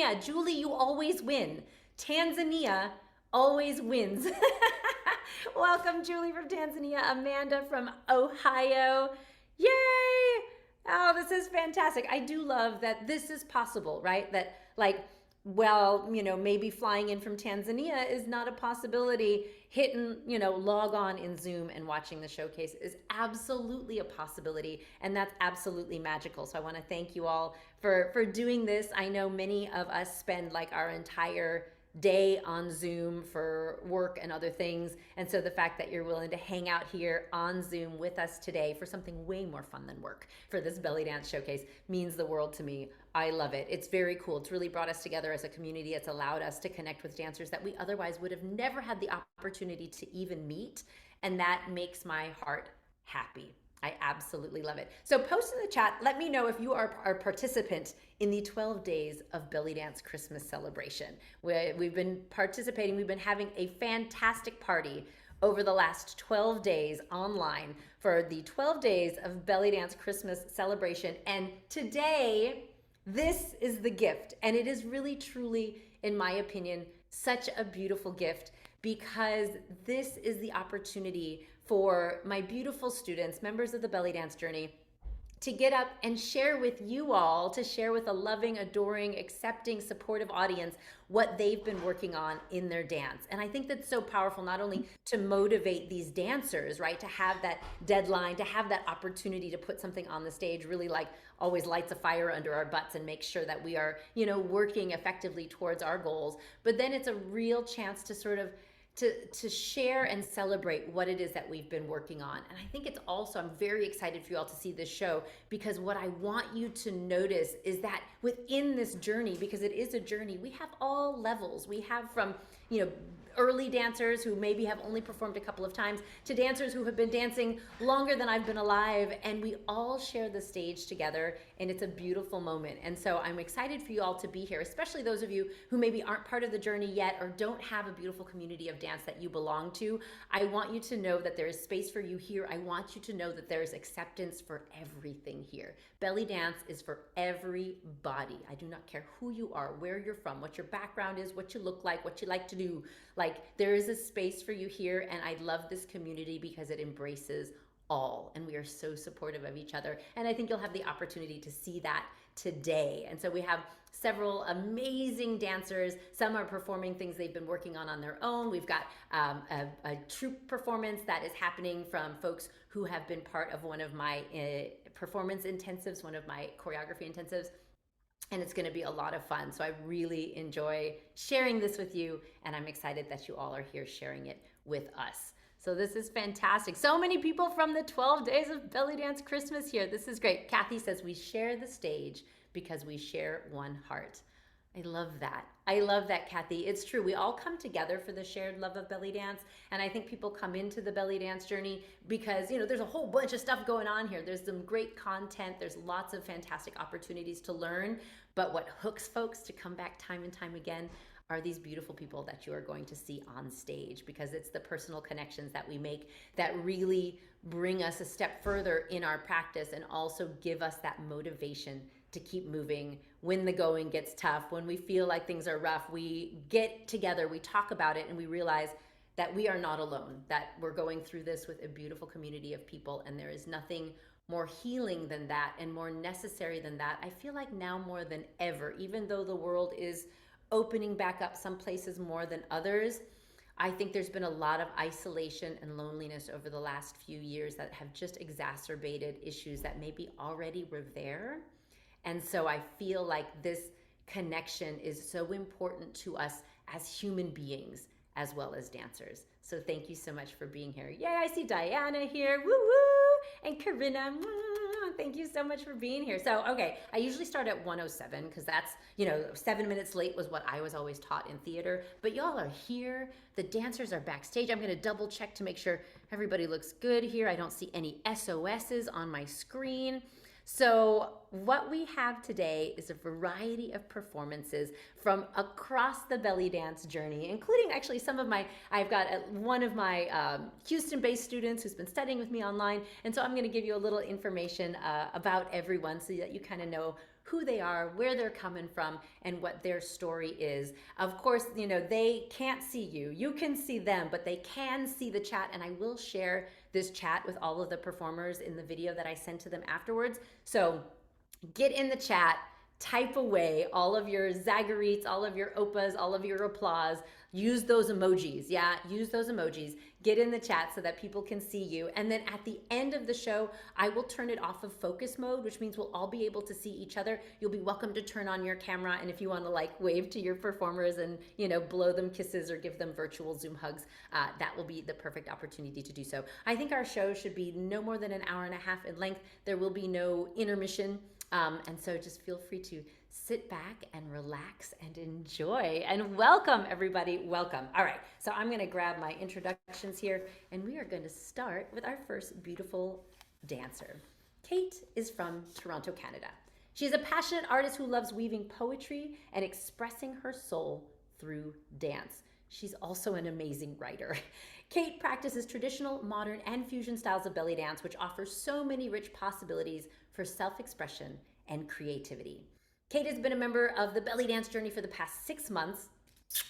Tanzania. Julie, you always win. Tanzania always wins. Welcome, Julie from Tanzania, Amanda from Ohio. Yay! Oh, this is fantastic. I do love that this is possible, right? That, like, well, maybe flying in from Tanzania is not a possibility. Hitting, log on in Zoom and watching the showcase is absolutely a possibility, and that's absolutely magical. So I want to thank you all for doing this. I know many of us spend like our entire day on Zoom for work and other things. And so the fact that you're willing to hang out here on Zoom with us today for something way more fun than work for this belly dance showcase means the world to me. I love it. It's very cool. It's really brought us together as a community. It's allowed us to connect with dancers that we otherwise would have never had the opportunity to even meet. And that makes my heart happy. I absolutely love it. So post in the chat, let me know if you are a participant in the 12 days of Belly Dance Christmas celebration. We've been participating, we've been having a fantastic party over the last 12 days online for the 12 days of Belly Dance Christmas celebration. And today, this is the gift. And it is really, truly, in my opinion, such a beautiful gift, because this is the opportunity for my beautiful students, members of the Belly Dance Journey, to get up and share with you all, to share with a loving, adoring, accepting, supportive audience what they've been working on in their dance. And I think that's so powerful, not only to motivate these dancers, right, to have that deadline, to have that opportunity to put something on the stage, really like always lights a fire under our butts and make sure that we are, working effectively towards our goals. But then it's a real chance to sort of to share and celebrate what it is that we've been working on. And I think it's also, I'm very excited for you all to see this show, because what I want you to notice is that within this journey, because it is a journey, we have all levels. We have from, early dancers who maybe have only performed a couple of times to dancers who have been dancing longer than I've been alive, and we all share the stage together, and it's a beautiful moment. And so I'm excited for you all to be here, especially those of you who maybe aren't part of the journey yet or don't have a beautiful community of dance that you belong to. I want you to know that there is space for you here. I want you to know that there is acceptance for everything here. Belly dance is for everybody. I do not care who you are, where you're from, what your background is, what you look like, what you like to do. Like, there is a space for you here, and I love this community because it embraces all, and we are so supportive of each other. And I think you'll have the opportunity to see that today. And so we have several amazing dancers. Some are performing things they've been working on their own. We've got a troupe performance that is happening from folks who have been part of one of my performance intensives, one of my choreography intensives. And it's going to be a lot of fun. So I really enjoy sharing this with you, and I'm excited that you all are here sharing it with us. So this is fantastic. So many people from the 12 days of Belly Dance Christmas here. This is great. Kathy says, we share the stage because we share one heart. I love that. I love that, Kathy. It's true. We all come together for the shared love of belly dance. And I think people come into the belly dance journey because, there's a whole bunch of stuff going on here. There's some great content. There's lots of fantastic opportunities to learn. But what hooks folks to come back time and time again are these beautiful people that you are going to see on stage, because it's the personal connections that we make that really bring us a step further in our practice and also give us that motivation to keep moving when the going gets tough, when we feel like things are rough. We get together, we talk about it, and we realize that we are not alone, that we're going through this with a beautiful community of people, and there is nothing more healing than that and more necessary than that. I feel like now more than ever, even though the world is opening back up some places more than others, I think there's been a lot of isolation and loneliness over the last few years that have just exacerbated issues that maybe already were there. And so I feel like this connection is so important to us as human beings as well as dancers. So thank you so much for being here. Yay, I see Diana here, woo woo, and Corinna, thank you so much for being here. So, okay, I usually start at 1:07 because that's, 7 minutes late was what I was always taught in theater. But y'all are here. The dancers are backstage. I'm going to double check to make sure everybody looks good here. I don't see any SOSs on my screen. So what we have today is a variety of performances from across the belly dance journey, including actually I've got one of my Houston-based students who's been studying with me online. And so I'm going to give you a little information about everyone so that you kind of know who they are, where they're coming from, and what their story is. Of course, you know, they can't see you. You can see them, but they can see the chat, and I will share this chat with all of the performers in the video that I send to them afterwards. So get in the chat, type away all of your zagarites, all of your opas, all of your applause. Use those emojis. Yeah, use those emojis. Get in the chat so that people can see you. And then at the end of the show, I will turn it off of focus mode, which means we'll all be able to see each other. You'll be welcome to turn on your camera. And if you want to like wave to your performers and, you know, blow them kisses or give them virtual Zoom hugs, that will be the perfect opportunity to do so. I think our show should be no more than an hour and a half in length. There will be no intermission. And so just feel free to sit back and relax and enjoy. And welcome, everybody. Welcome. All right. So I'm going to grab my introductions here, and we are going to start with our first beautiful dancer. Kate is from Toronto, Canada. She is a passionate artist who loves weaving poetry and expressing her soul through dance. She's also an amazing writer. Kate practices traditional, modern, and fusion styles of belly dance, which offers so many rich possibilities for self-expression and creativity. Kate has been a member of the belly dance journey for the past 6 months.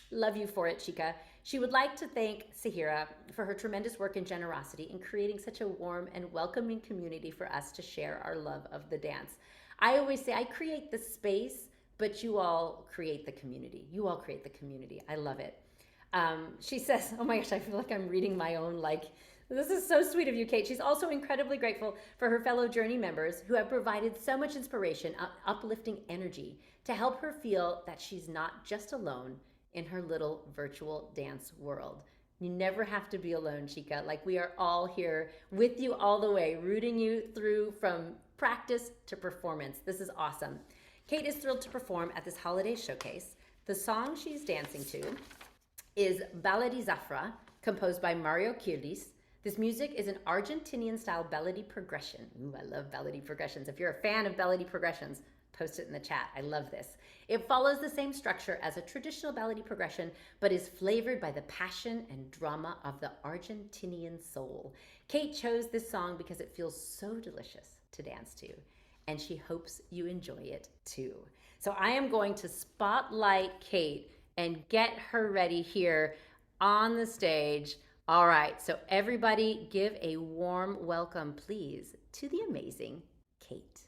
Love you for it, Chica. She would like to thank Sahira for her tremendous work and generosity in creating such a warm and welcoming community for us to share our love of the dance. I always say I create the space, but you all create the community. You all create the community. I love it. She says, oh my gosh, I feel like I'm reading my own, this is so sweet of you, Kate. She's also incredibly grateful for her fellow Journey members who have provided so much inspiration, uplifting energy to help her feel that she's not just alone in her little virtual dance world. You never have to be alone, Chica. Like, we are all here with you all the way, rooting you through from practice to performance. This is awesome. Kate is thrilled to perform at this holiday showcase. The song she's dancing to is Baladi Zafra, composed by Mario Kirlis. This music is an Argentinian-style ballady progression. Ooh, I love ballady progressions. If you're a fan of ballady progressions, post it in the chat. I love this. It follows the same structure as a traditional ballady progression, but is flavored by the passion and drama of the Argentinian soul. Kate chose this song because it feels so delicious to dance to, and she hopes you enjoy it too. So I am going to spotlight Kate and get her ready here on the stage. All right, so everybody give a warm welcome, please, to the amazing Kate.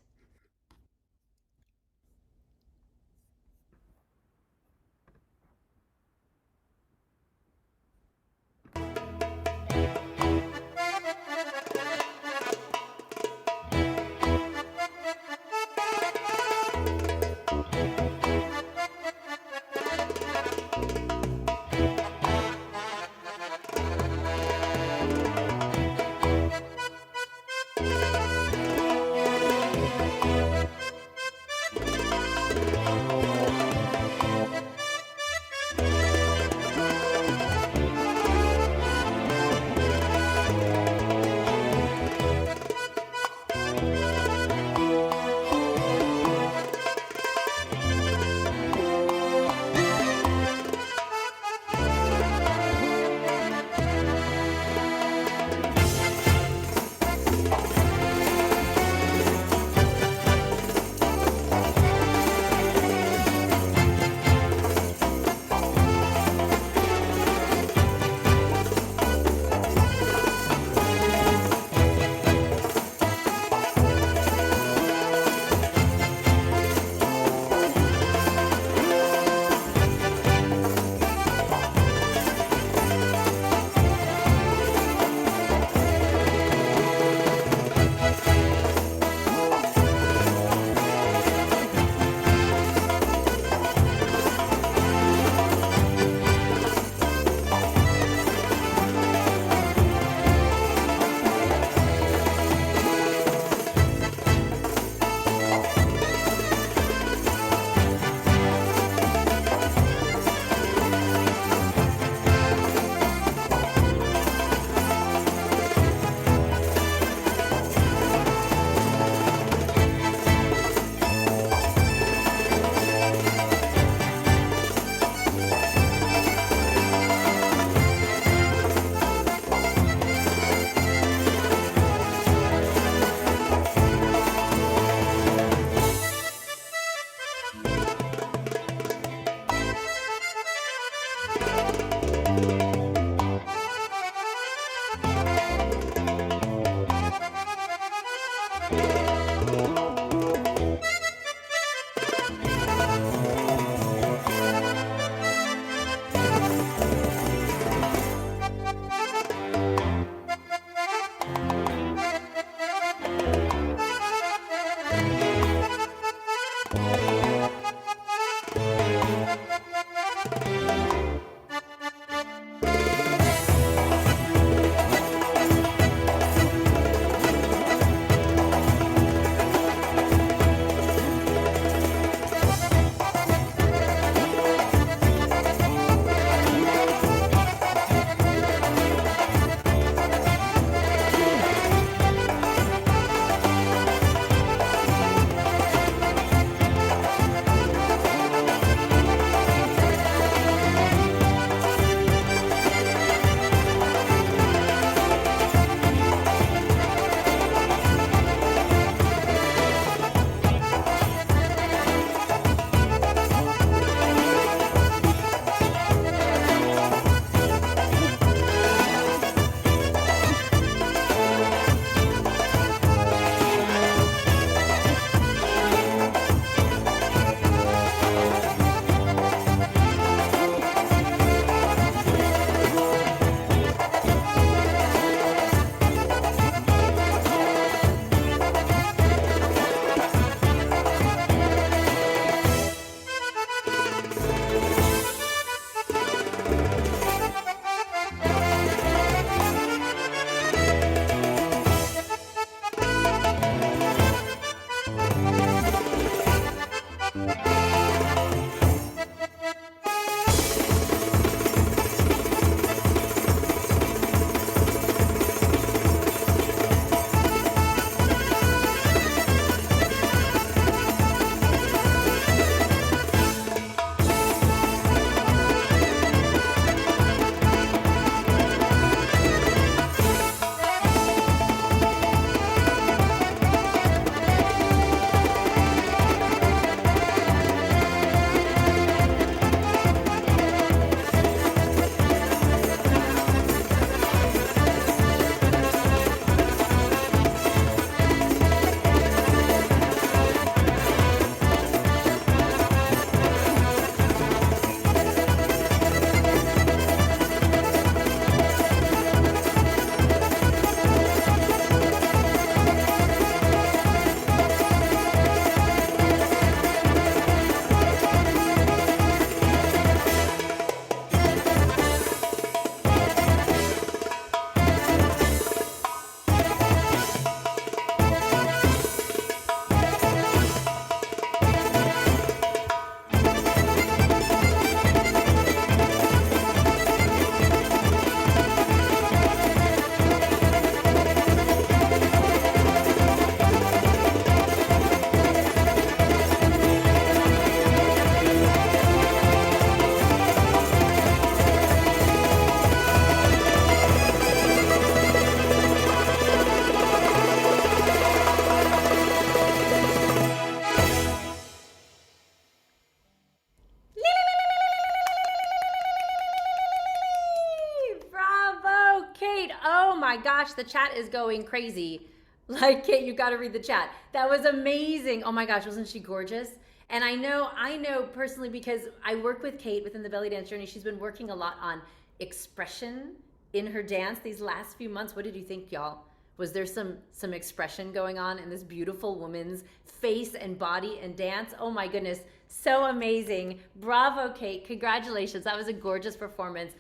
my gosh, the chat is going crazy. Like, Kate, you got to read the chat. That was amazing. Oh my gosh, wasn't she gorgeous? And I know personally because I work with Kate within the belly dance journey. She's been working a lot on expression in her dance these last few months. What did you think, y'all? Was there some expression going on in this beautiful woman's face and body and dance? Oh my goodness, so amazing. Bravo, Kate. Congratulations. That was a gorgeous performance.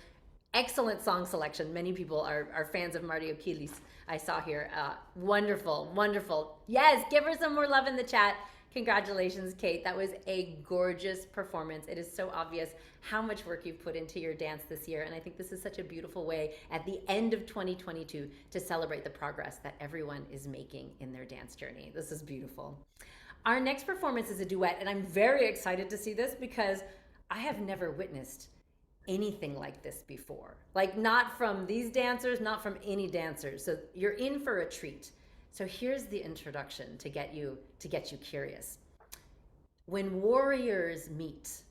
Excellent song selection. Many people are fans of Marty Okilis. I saw here. Wonderful, wonderful. Yes, give her some more love in the chat. Congratulations, Kate. That was a gorgeous performance. It is so obvious how much work you've put into your dance this year. And I think this is such a beautiful way at the end of 2022 to celebrate the progress that everyone is making in their dance journey. This is beautiful. Our next performance is a duet, and I'm very excited to see this because I have never witnessed anything like this before. Like, not from these dancers, not from any dancers. So you're in for a treat. So here's the introduction to get you curious. When warriors meet.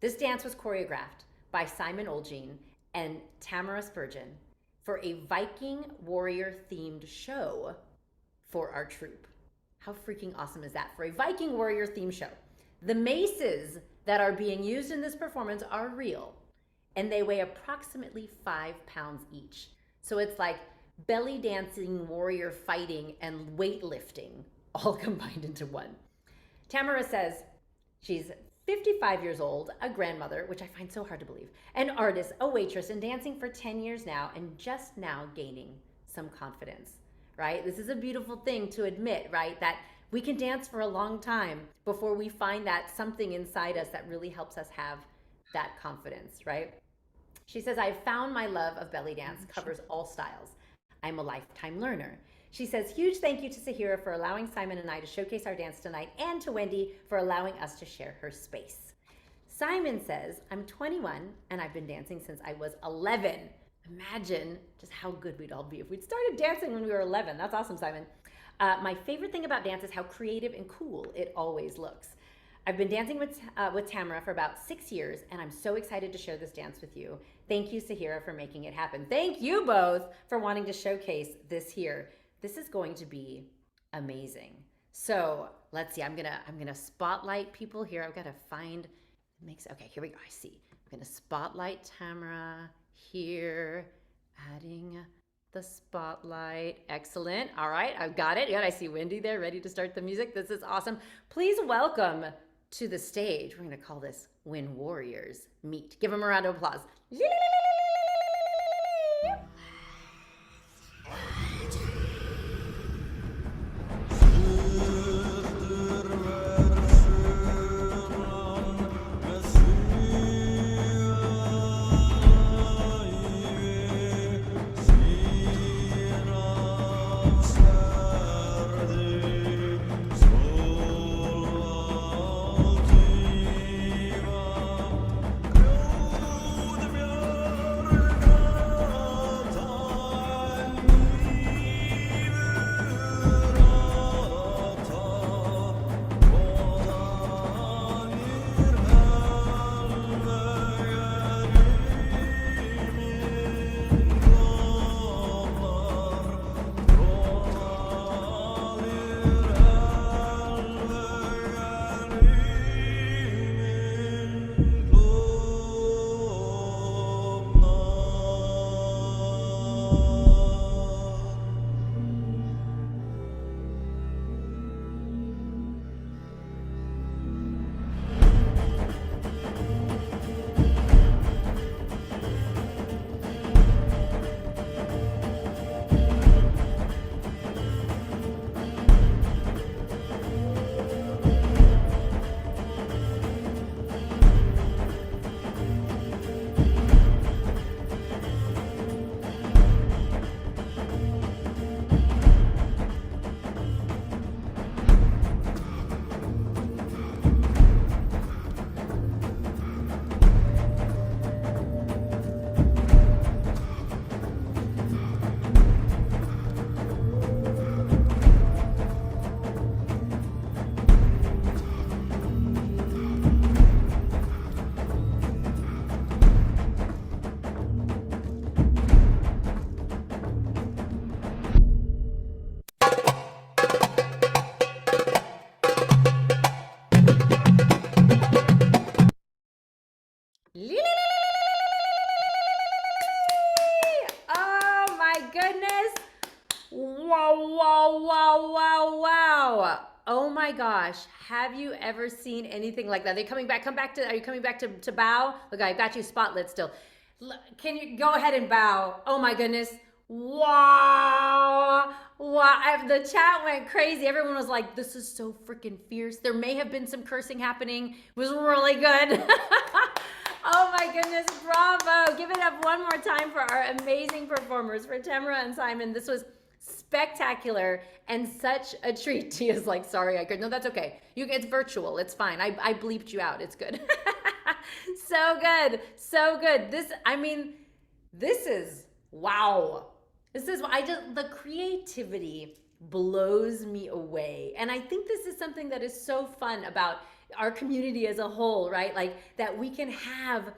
This dance was choreographed by Simon Olgin and Tamara Spurgeon for a Viking warrior themed show for our troupe. How freaking awesome is that? For a Viking warrior themed show. The maces that are being used in this performance are real, and they weigh approximately 5 pounds each. So it's like belly dancing, warrior fighting, and weightlifting all combined into one. Tamara says she's 55 years old, a grandmother, which I find so hard to believe, an artist, a waitress, and dancing for 10 years now, and just now gaining some confidence, right? This is a beautiful thing to admit, right? That we can dance for a long time before we find that something inside us that really helps us have that confidence, right? She says, I've found my love of belly dance, covers all styles. I'm a lifetime learner. She says, huge thank you to Sahira for allowing Simon and I to showcase our dance tonight, and to Wendy for allowing us to share her space. Simon says, I'm 21 and I've been dancing since I was 11. Imagine just how good we'd all be if we'd started dancing when we were 11. That's awesome, Simon. My favorite thing about dance is how creative and cool it always looks. I've been dancing with Tamara for about 6 years, and I'm so excited to share this dance with you. Thank you, Sahira, for making it happen. Thank you both for wanting to showcase this here. This is going to be amazing. So let's see. I'm gonna spotlight people here. I've got to find. Okay, here we go. I see. I'm gonna spotlight Tamara here. Adding the spotlight. Excellent. All right, I've got it. Yeah, I see Wendy there, ready to start the music. This is awesome. Please welcome to the stage. We're going to call this When Warriors Meet. Give them a round of applause. Oh my gosh. Have you ever seen anything like that? They coming back, are you coming back to bow? Look, I got you spotlit still. Can you go ahead and bow? Oh my goodness. Wow. Wow. The chat went crazy. Everyone was like, this is so freaking fierce. There may have been some cursing happening. It was really good. Oh my goodness. Bravo. Give it up one more time for our amazing performers, for Tamara and Simon. This was spectacular and such a treat. Tia's like, sorry, I could. No, that's okay. It's virtual. It's fine. I bleeped you out. It's good. So good. So good. This is wow. The creativity blows me away. And I think this is something that is so fun about our community as a whole, right? Like that we can have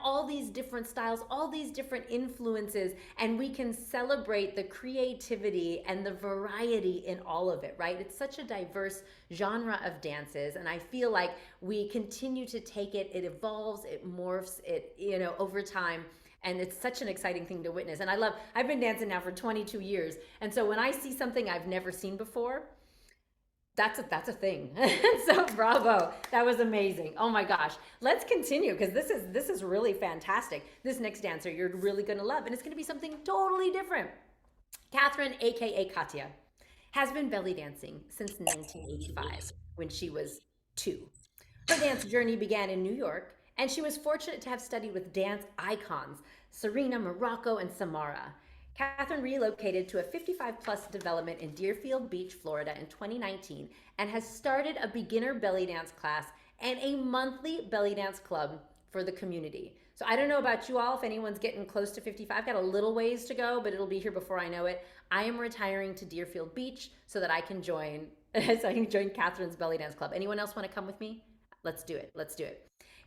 all these different styles, all these different influences, and we can celebrate the creativity and the variety in all of it, right? It's such a diverse genre of dances, and I feel like we continue to take it, it evolves, it morphs, it, over time. And it's such an exciting thing to witness. And I've been dancing now for 22 years. And so when I see something I've never seen before, that's a thing. So bravo. That was amazing. Oh my gosh. Let's continue because this is really fantastic. This next dancer you're really going to love, and it's going to be something totally different. Catherine, aka Katya, has been belly dancing since 1985 when she was 2. Her dance journey began in New York, and she was fortunate to have studied with dance icons Serena, Morocco, and Samara. Catherine relocated to a 55-plus development in Deerfield Beach, Florida in 2019 and has started a beginner belly dance class and a monthly belly dance club for the community. So I don't know about you all, if anyone's getting close to 55, I've got a little ways to go, but it'll be here before I know it. I am retiring to Deerfield Beach so that I can join Catherine's belly dance club. Anyone else want to come with me? Let's do it. Let's do it.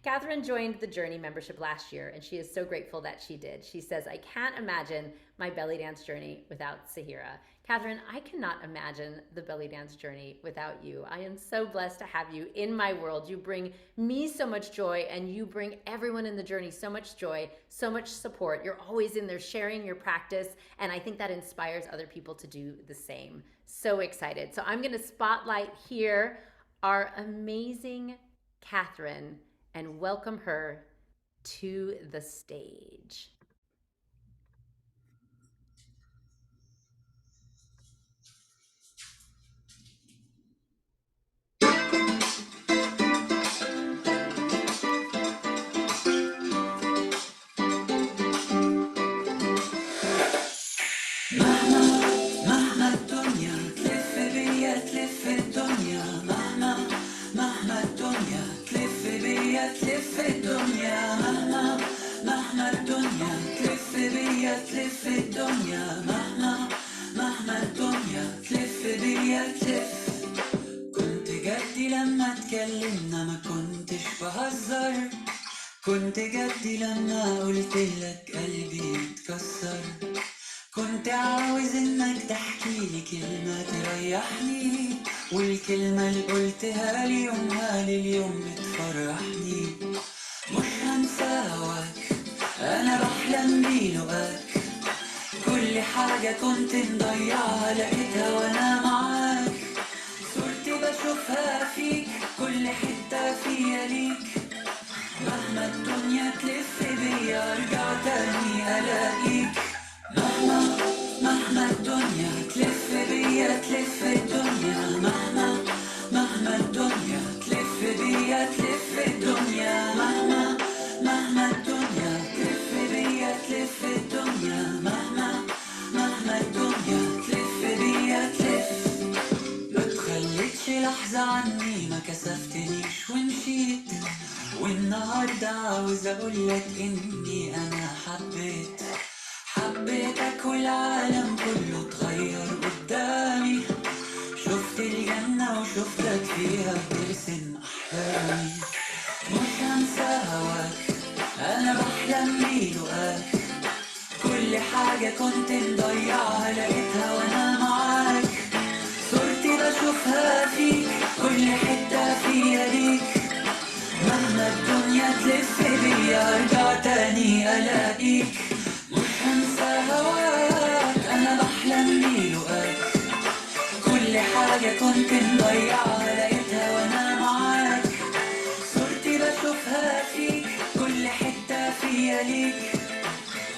Catherine joined the Journey membership last year, and she is so grateful that she did. She says, I can't imagine my belly dance journey without Sahira. Catherine, I cannot imagine the belly dance journey without you. I am so blessed to have you in my world. You bring me so much joy, and you bring everyone in the journey so much joy, so much support. You're always in there sharing your practice, and I think that inspires other people to do the same. So excited. So I'm going to spotlight here our amazing Catherine and welcome her to the stage. تلف الدنيا مهما الدنيا تلف بيا تلف الدنيا مهما الدنيا تلف بيا تلف. كنت جدي لما اتكلمنا ما كنتش بهزر، كنت جدي لما قلتلك قلبي اتكسر، كنت عاوز انك تحكيلي كلمة تريحني، والكلمة اللي قلتها لي يومها لليوم بتفرحني. مش هنسى هواك انا بحلم بلقاك، كل حاجة كنت مضيعها لقيتها وانا معاك، صورتي بشوفها فيك كل حتة فيا ليك، مهما الدنيا تلف بيا ارجع تاني الاقيك. مهما الدنيا تلف بيا تلف الدنيا مهما الدنيا تلف بيا تلف الدنيا مهما الدنيا تلف بيا تلف الدنيا مهما الدنيا تلف بيا تلف. ما تخليتش لحظة عني ما كسفتنيش ومشيت، والنهاردة عاوز اقولك اني انا حبيتك والعالم كله اتغير قدامي، شفت الجنة وشفتك فيها بترسم أحلامي. مش هنسى هواك أنا بحلم بلقاك، كل حاجة كنت مضيعها لقيتها وأنا معاك، صورتي بشوفها فيك كل حتة فيا ليك، مهما الدنيا تلف بيا ارجع تاني ألاقيك. مش هنسى هواك أنا بحلم بلقاك، كل حاجة ممكن ضيعها لقيتها وانا معاك صورتي بشوفها فيك كل حتة فيا ليك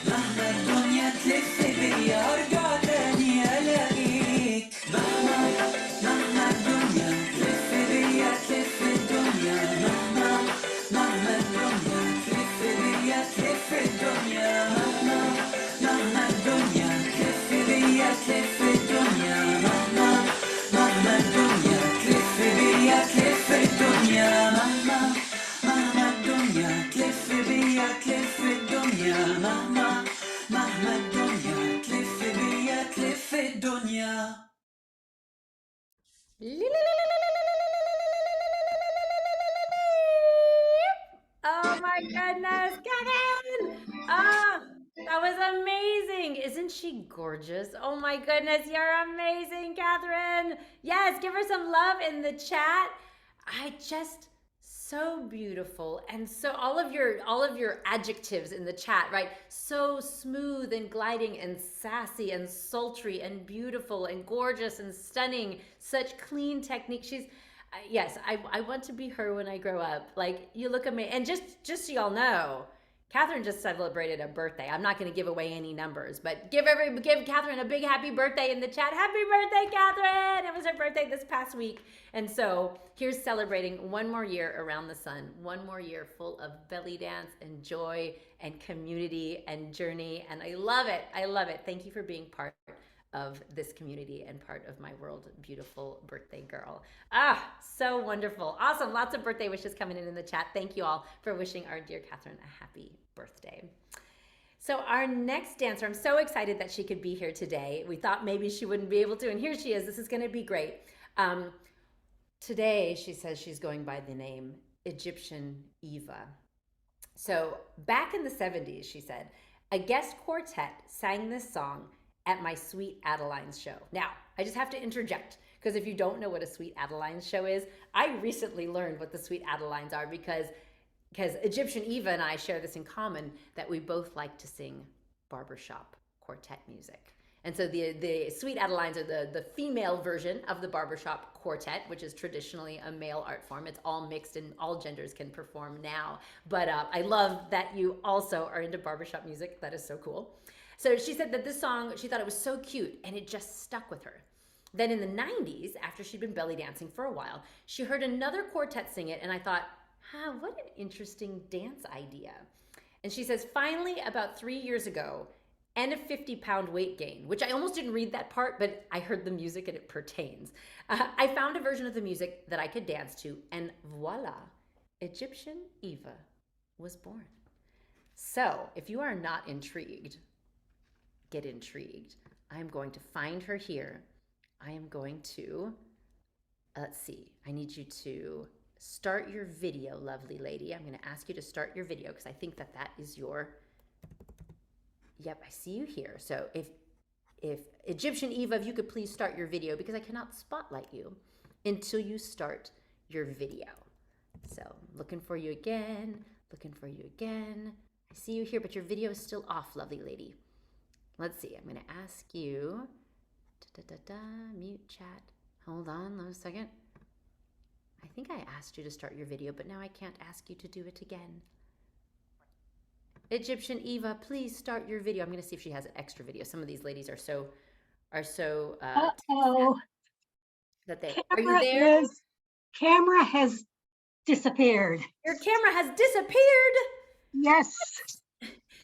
مهما الدنيا تلف بيا ارجع تاني الاقيك مهما الدنيا تلف بيا تلف الدنيا مهما الدنيا تلف بيا تلف الدنيا مهما الدنيا تلف بيا تلف الدنيا مهما الدنيا تلف بيا تلف الدنيا مهما الدنيا تلف بيا تلف الدنيا مهما الدنيا تلف بيا تلف الدنيا. Oh my goodness, Kevin! Oh, that was amazing. Isn't she gorgeous? Oh my goodness, you're amazing, Catherine. Yes, give her some love in the chat. I just so beautiful, and so all of your adjectives in the chat, right? So smooth and gliding and sassy and sultry and beautiful and gorgeous and stunning. Such clean technique. Yes, I want to be her when I grow up. Like, you look amazing. And just so y'all know, Catherine just celebrated a birthday. I'm not going to give away any numbers, but give Catherine a big happy birthday in the chat. Happy birthday, Catherine! It was her birthday this past week. And so here's celebrating one more year around the sun, one more year full of belly dance and joy and community and journey. And I love it. I love it. Thank you for being part of this community and part of my world. Beautiful birthday girl. So wonderful. Awesome. Lots of birthday wishes coming in the chat. Thank you all for wishing our dear Catherine a happy birthday. So our next dancer, I'm so excited that she could be here today. We thought maybe she wouldn't be able to, and here she is. This is going to be great. Today, she says she's going by the name Egyptian Eva. So back in the 70s, she said, a guest quartet sang this song at my Sweet Adeline's show. Now, I just have to interject, because if you don't know what a Sweet Adeline's show is, I recently learned what the Sweet Adelines are because Egyptian Eva and I share this in common, that we both like to sing barbershop quartet music. And so the Sweet Adelines are the female version of the barbershop quartet, which is traditionally a male art form. It's all mixed and all genders can perform now. But I love that you also are into barbershop music. That is so cool. So she said that this song, she thought it was so cute and it just stuck with her. Then in the 90s, after she'd been belly dancing for a while, she heard another quartet sing it, and I thought, what an interesting dance idea. And she says, finally, about 3 years ago, and a 50-pound weight gain, which I almost didn't read that part, but I heard the music and it pertains. I found a version of the music that I could dance to, and voila, Egyptian Eva was born. So if you are not intrigued, get intrigued. I'm going to find her here. I am going to, let's see, I need you to start your video, lovely lady. I'm going to ask you to start your video because I think that that is your, yep, I see you here. So if Egyptian Eva, if you could please start your video, because I cannot spotlight you until you start your video. So looking for you again, looking for you again. I see you here, but your video is still off, lovely lady. Let's see, I'm going to ask you, mute chat. Hold on a second. I think I asked you to start your video, but now I can't ask you to do it again. Egyptian Eva, please start your video. I'm going to see if she has an extra video. Some of these ladies are so Uh-oh. that they are you there? Camera has disappeared. Your camera has disappeared. Yes.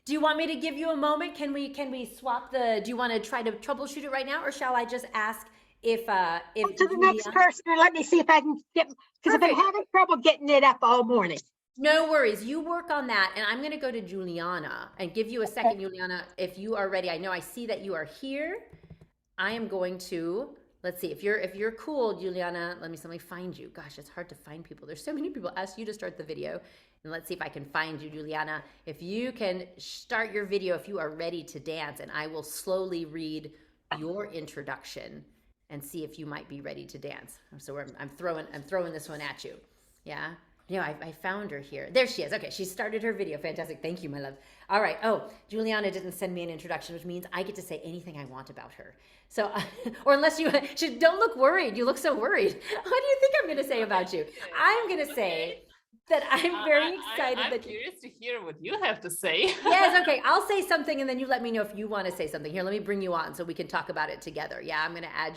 Do you want me to give you a moment? Can we swap the, do you want to try to troubleshoot it right now, or shall I just ask if Go to the next person and let me see if I can get, because I've been having trouble getting it up all morning. No worries. You work on that, and I'm going to go to Juliana and give you a second, Juliana, if you are ready. I know I see that you are here. I am going to, let's see, if you're cool, Juliana, let me find you. Gosh, it's hard to find people. There's so many people ask you to start the video. And let's see if I can find you, Juliana. If you can start your video, if you are ready to dance, and I will slowly read your introduction and see if you might be ready to dance. So I'm throwing this one at you. Yeah. You know, I found her here. There she is. Okay, she started her video. Fantastic. Thank you, my love. All right. Oh, Juliana didn't send me an introduction, which means I get to say anything I want about her. So, or unless you don't look worried. You look so worried. What do you think I'm going to say about you? I'm going to say that I'm very excited. I'm curious to hear what you have to say. Yes, okay. I'll say something and then you let me know if you want to say something. Here, let me bring you on so we can talk about it together. Yeah, I'm going to add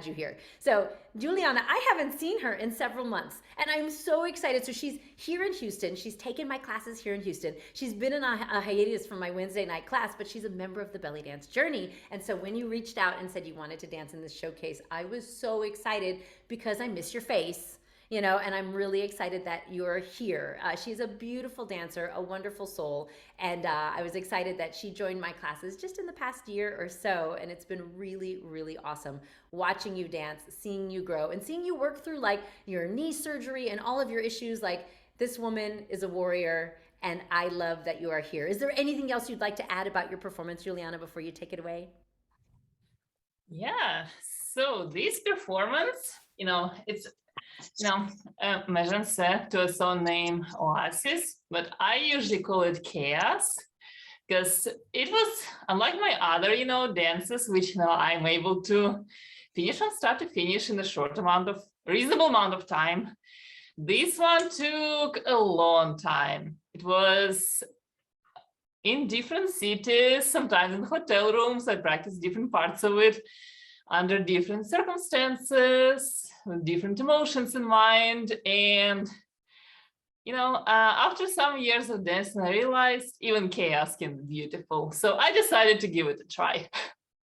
you here. So, Juliana, I haven't seen her in several months and I'm so excited. So she's here in Houston. She's taken my classes here in Houston. She's been in a hiatus from my Wednesday night class, but she's a member of the Belly Dance Journey. And so when you reached out and said you wanted to dance in this showcase, I was so excited because I miss your face. You know, and I'm really excited that you're here. She's a beautiful dancer, a wonderful soul, and I was excited that she joined my classes just in the past year or so, and it's been really, really awesome watching you dance, seeing you grow, and seeing you work through like your knee surgery and all of your issues. Like, this woman is a warrior, and I love that you are here. Is there anything else you'd like to add about your performance, Juliana, before you take it away? Yeah, so this performance, it's Megan said to a song named Oasis, but I usually call it Chaos because it was unlike my other, dances, which I'm able to finish from start to finish in a reasonable amount of time. This one took a long time. It was in different cities, sometimes in hotel rooms. I practiced different parts of it under different circumstances, with different emotions in mind. And, after some years of dancing, I realized even chaos can be beautiful. So I decided to give it a try.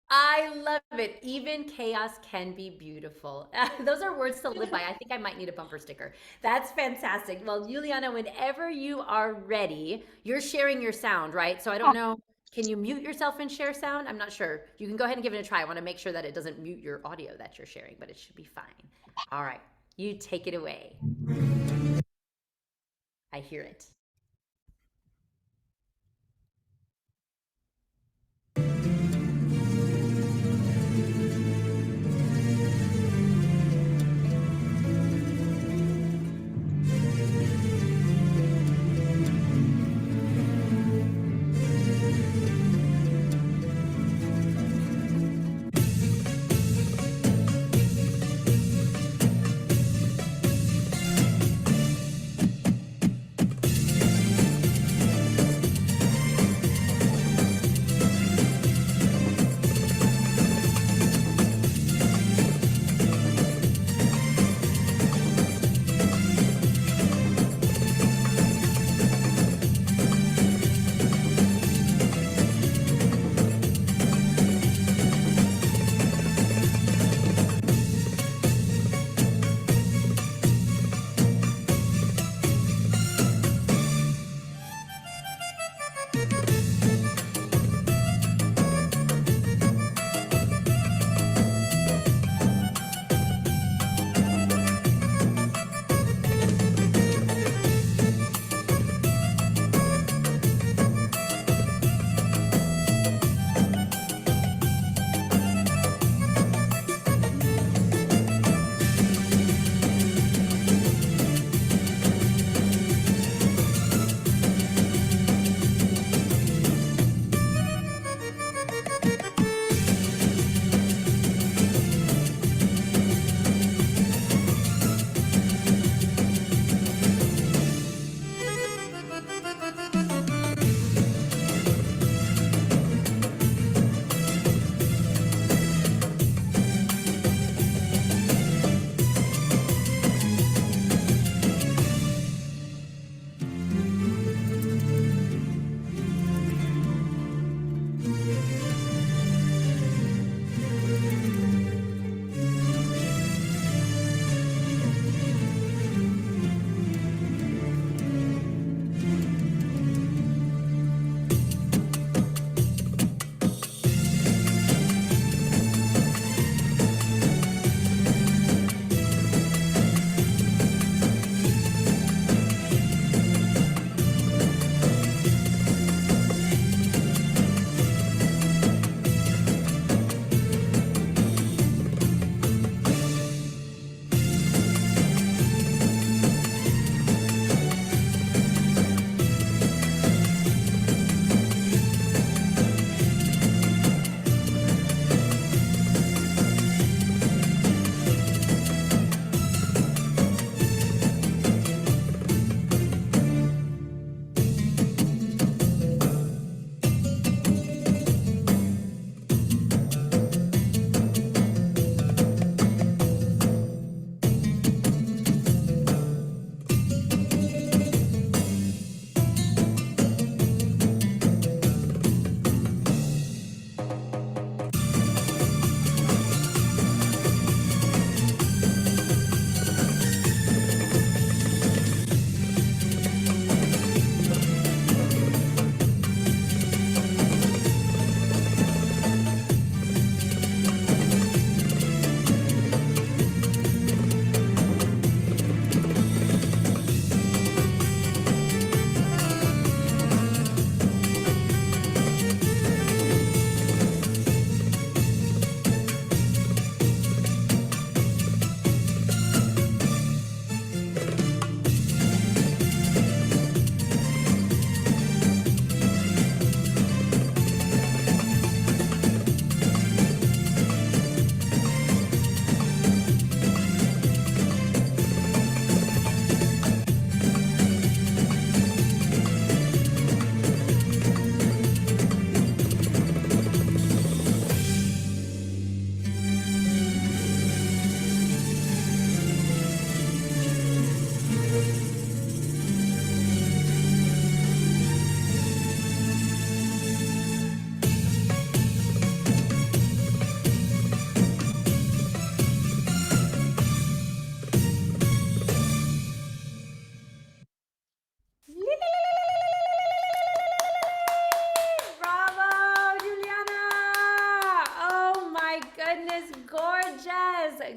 I love it. Even chaos can be beautiful. Those are words to live by. I think I might need a bumper sticker. That's fantastic. Well, Juliana, whenever you are ready, you're sharing your sound, right? So I don't know. Can you mute yourself and share sound? I'm not sure. You can go ahead and give it a try. I want to make sure that it doesn't mute your audio that you're sharing, but it should be fine. All right. You take it away. I hear it.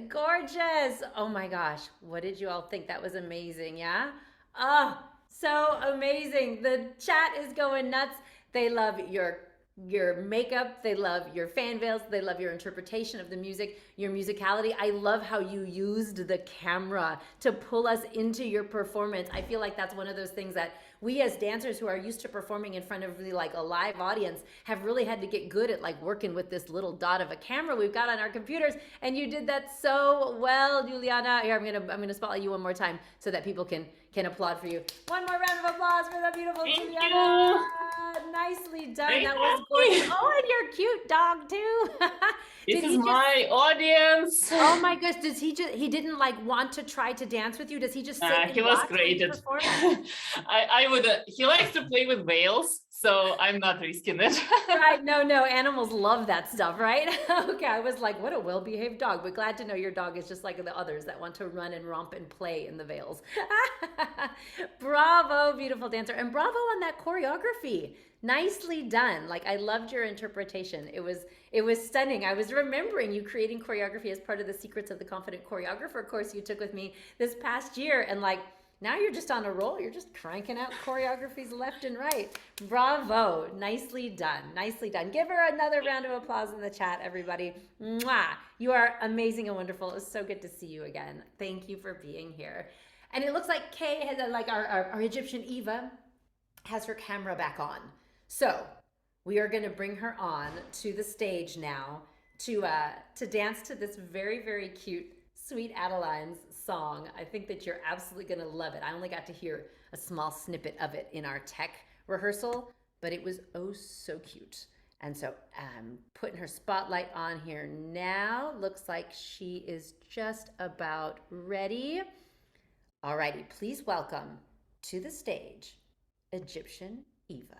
gorgeous. Oh my gosh. What did you all think? That was amazing. Yeah. Oh, so amazing. The chat is going nuts. They love your makeup, they love your fan veils, they love your interpretation of the music, your musicality. I love how you used the camera to pull us into your performance. I feel like that's one of those things that we as dancers who are used to performing in front of really like a live audience have really had to get good at, like working with this little dot of a camera we've got on our computers. And you did that so well, Juliana. Here, I'm gonna spotlight you one more time so that people can applaud for you. One more round of applause for the beautiful Thank Juliana. you. Nicely done. Very That was happy. gorgeous. Oh, and your cute dog too. This Did is he just? my audience. Oh my gosh! Does he just? He didn't like want to try to dance with you? Does he just sit and He was watch when great you at perform? I would he likes to play with whales, so I'm not risking it. Right? No, no. Animals love that stuff, right? Okay. I was like, what a well-behaved dog. But glad to know your dog is just like the others that want to run and romp and play in the veils. Bravo, beautiful dancer, and bravo on that choreography. Nicely done. Like, I loved your interpretation. It was stunning. I was remembering you creating choreography as part of the Secrets of the Confident Choreographer course you took with me this past year, and like now you're just on a roll. You're just cranking out choreographies left and right. Bravo. Nicely done. Nicely done. Give her another round of applause in the chat, everybody. Mwah. You are amazing and wonderful. It was so good to see you again. Thank you for being here. And it looks like Kay has, like our Egyptian Eva has her camera back on. So we are going to bring her on to the stage now to dance to this very, very cute Sweet Adeline's song. I think that you're absolutely going to love it. I only got to hear a small snippet of it in our tech rehearsal, but it was oh so cute. And so I'm putting her spotlight on here now. Looks like she is just about ready. Alrighty, please welcome to the stage Egyptian Eva.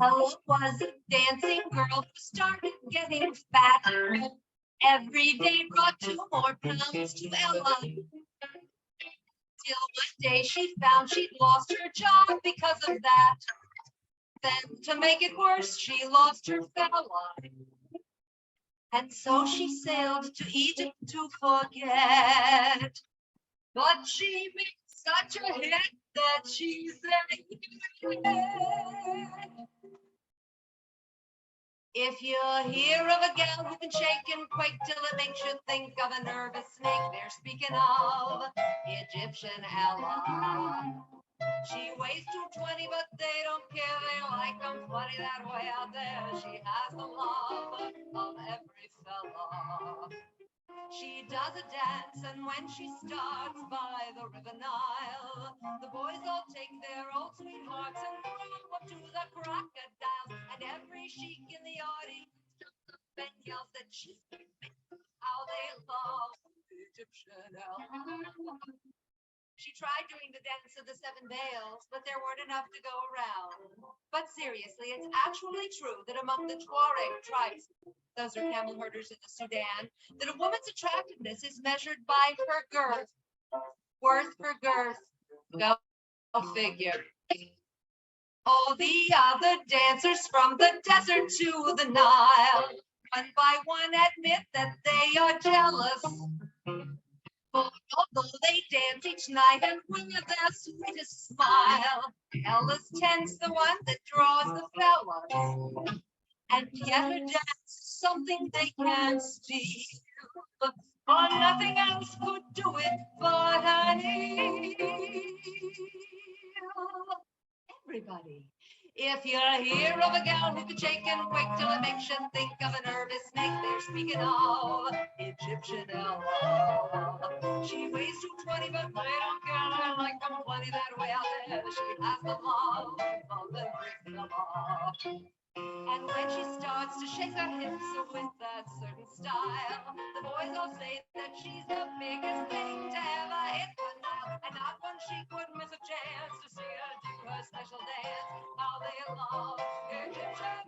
Ella was a dancing girl who started getting fat. Every day brought 2 more pounds to Ella. Till one day she found she'd lost her job because of that. Then to make it worse, she lost her fella. And so she sailed to Egypt to forget. But she made such a hit that she's if you hear of a gal who can shake and quake till it makes you think of a nervous snake, they're speaking of Egyptian Ella. She weighs 220, but they don't care. They like them funny that way out there. She has the love of every fella. She does a dance, and when she starts by the River Nile, the boys all take their old sweethearts and throw up to the crocodiles. And every sheik in the audience jumps up and yells that she's how they love the Egyptian Ella. She tried doing the dance of the 7 veils, but there weren't enough to go around. But seriously, it's actually true that among the Tuareg tribes, those are camel herders in the Sudan, that a woman's attractiveness is measured by her girth. Worth per girth. Go figure. All the other dancers from the desert to the Nile, one by one admit that they are jealous. Although they dance each night and with their sweetest smile, Ella's tense the one that draws the fellas. And yet her dance is something they can't steal, for nothing else could do it but an eel. Everybody. If you hear of a gal who can shake and quake till it makes you think of a nervous snake, they're speaking of Egyptian Ella. She weighs 220, but they don't care. They like them plenty that way out there. She has the love of every fella. And when she starts to shake her hips with that certain style, the boys all say that she's the biggest thing to ever hit the Nile. And not one sheik would miss a chance to see her do her special dance. How they love Egyptian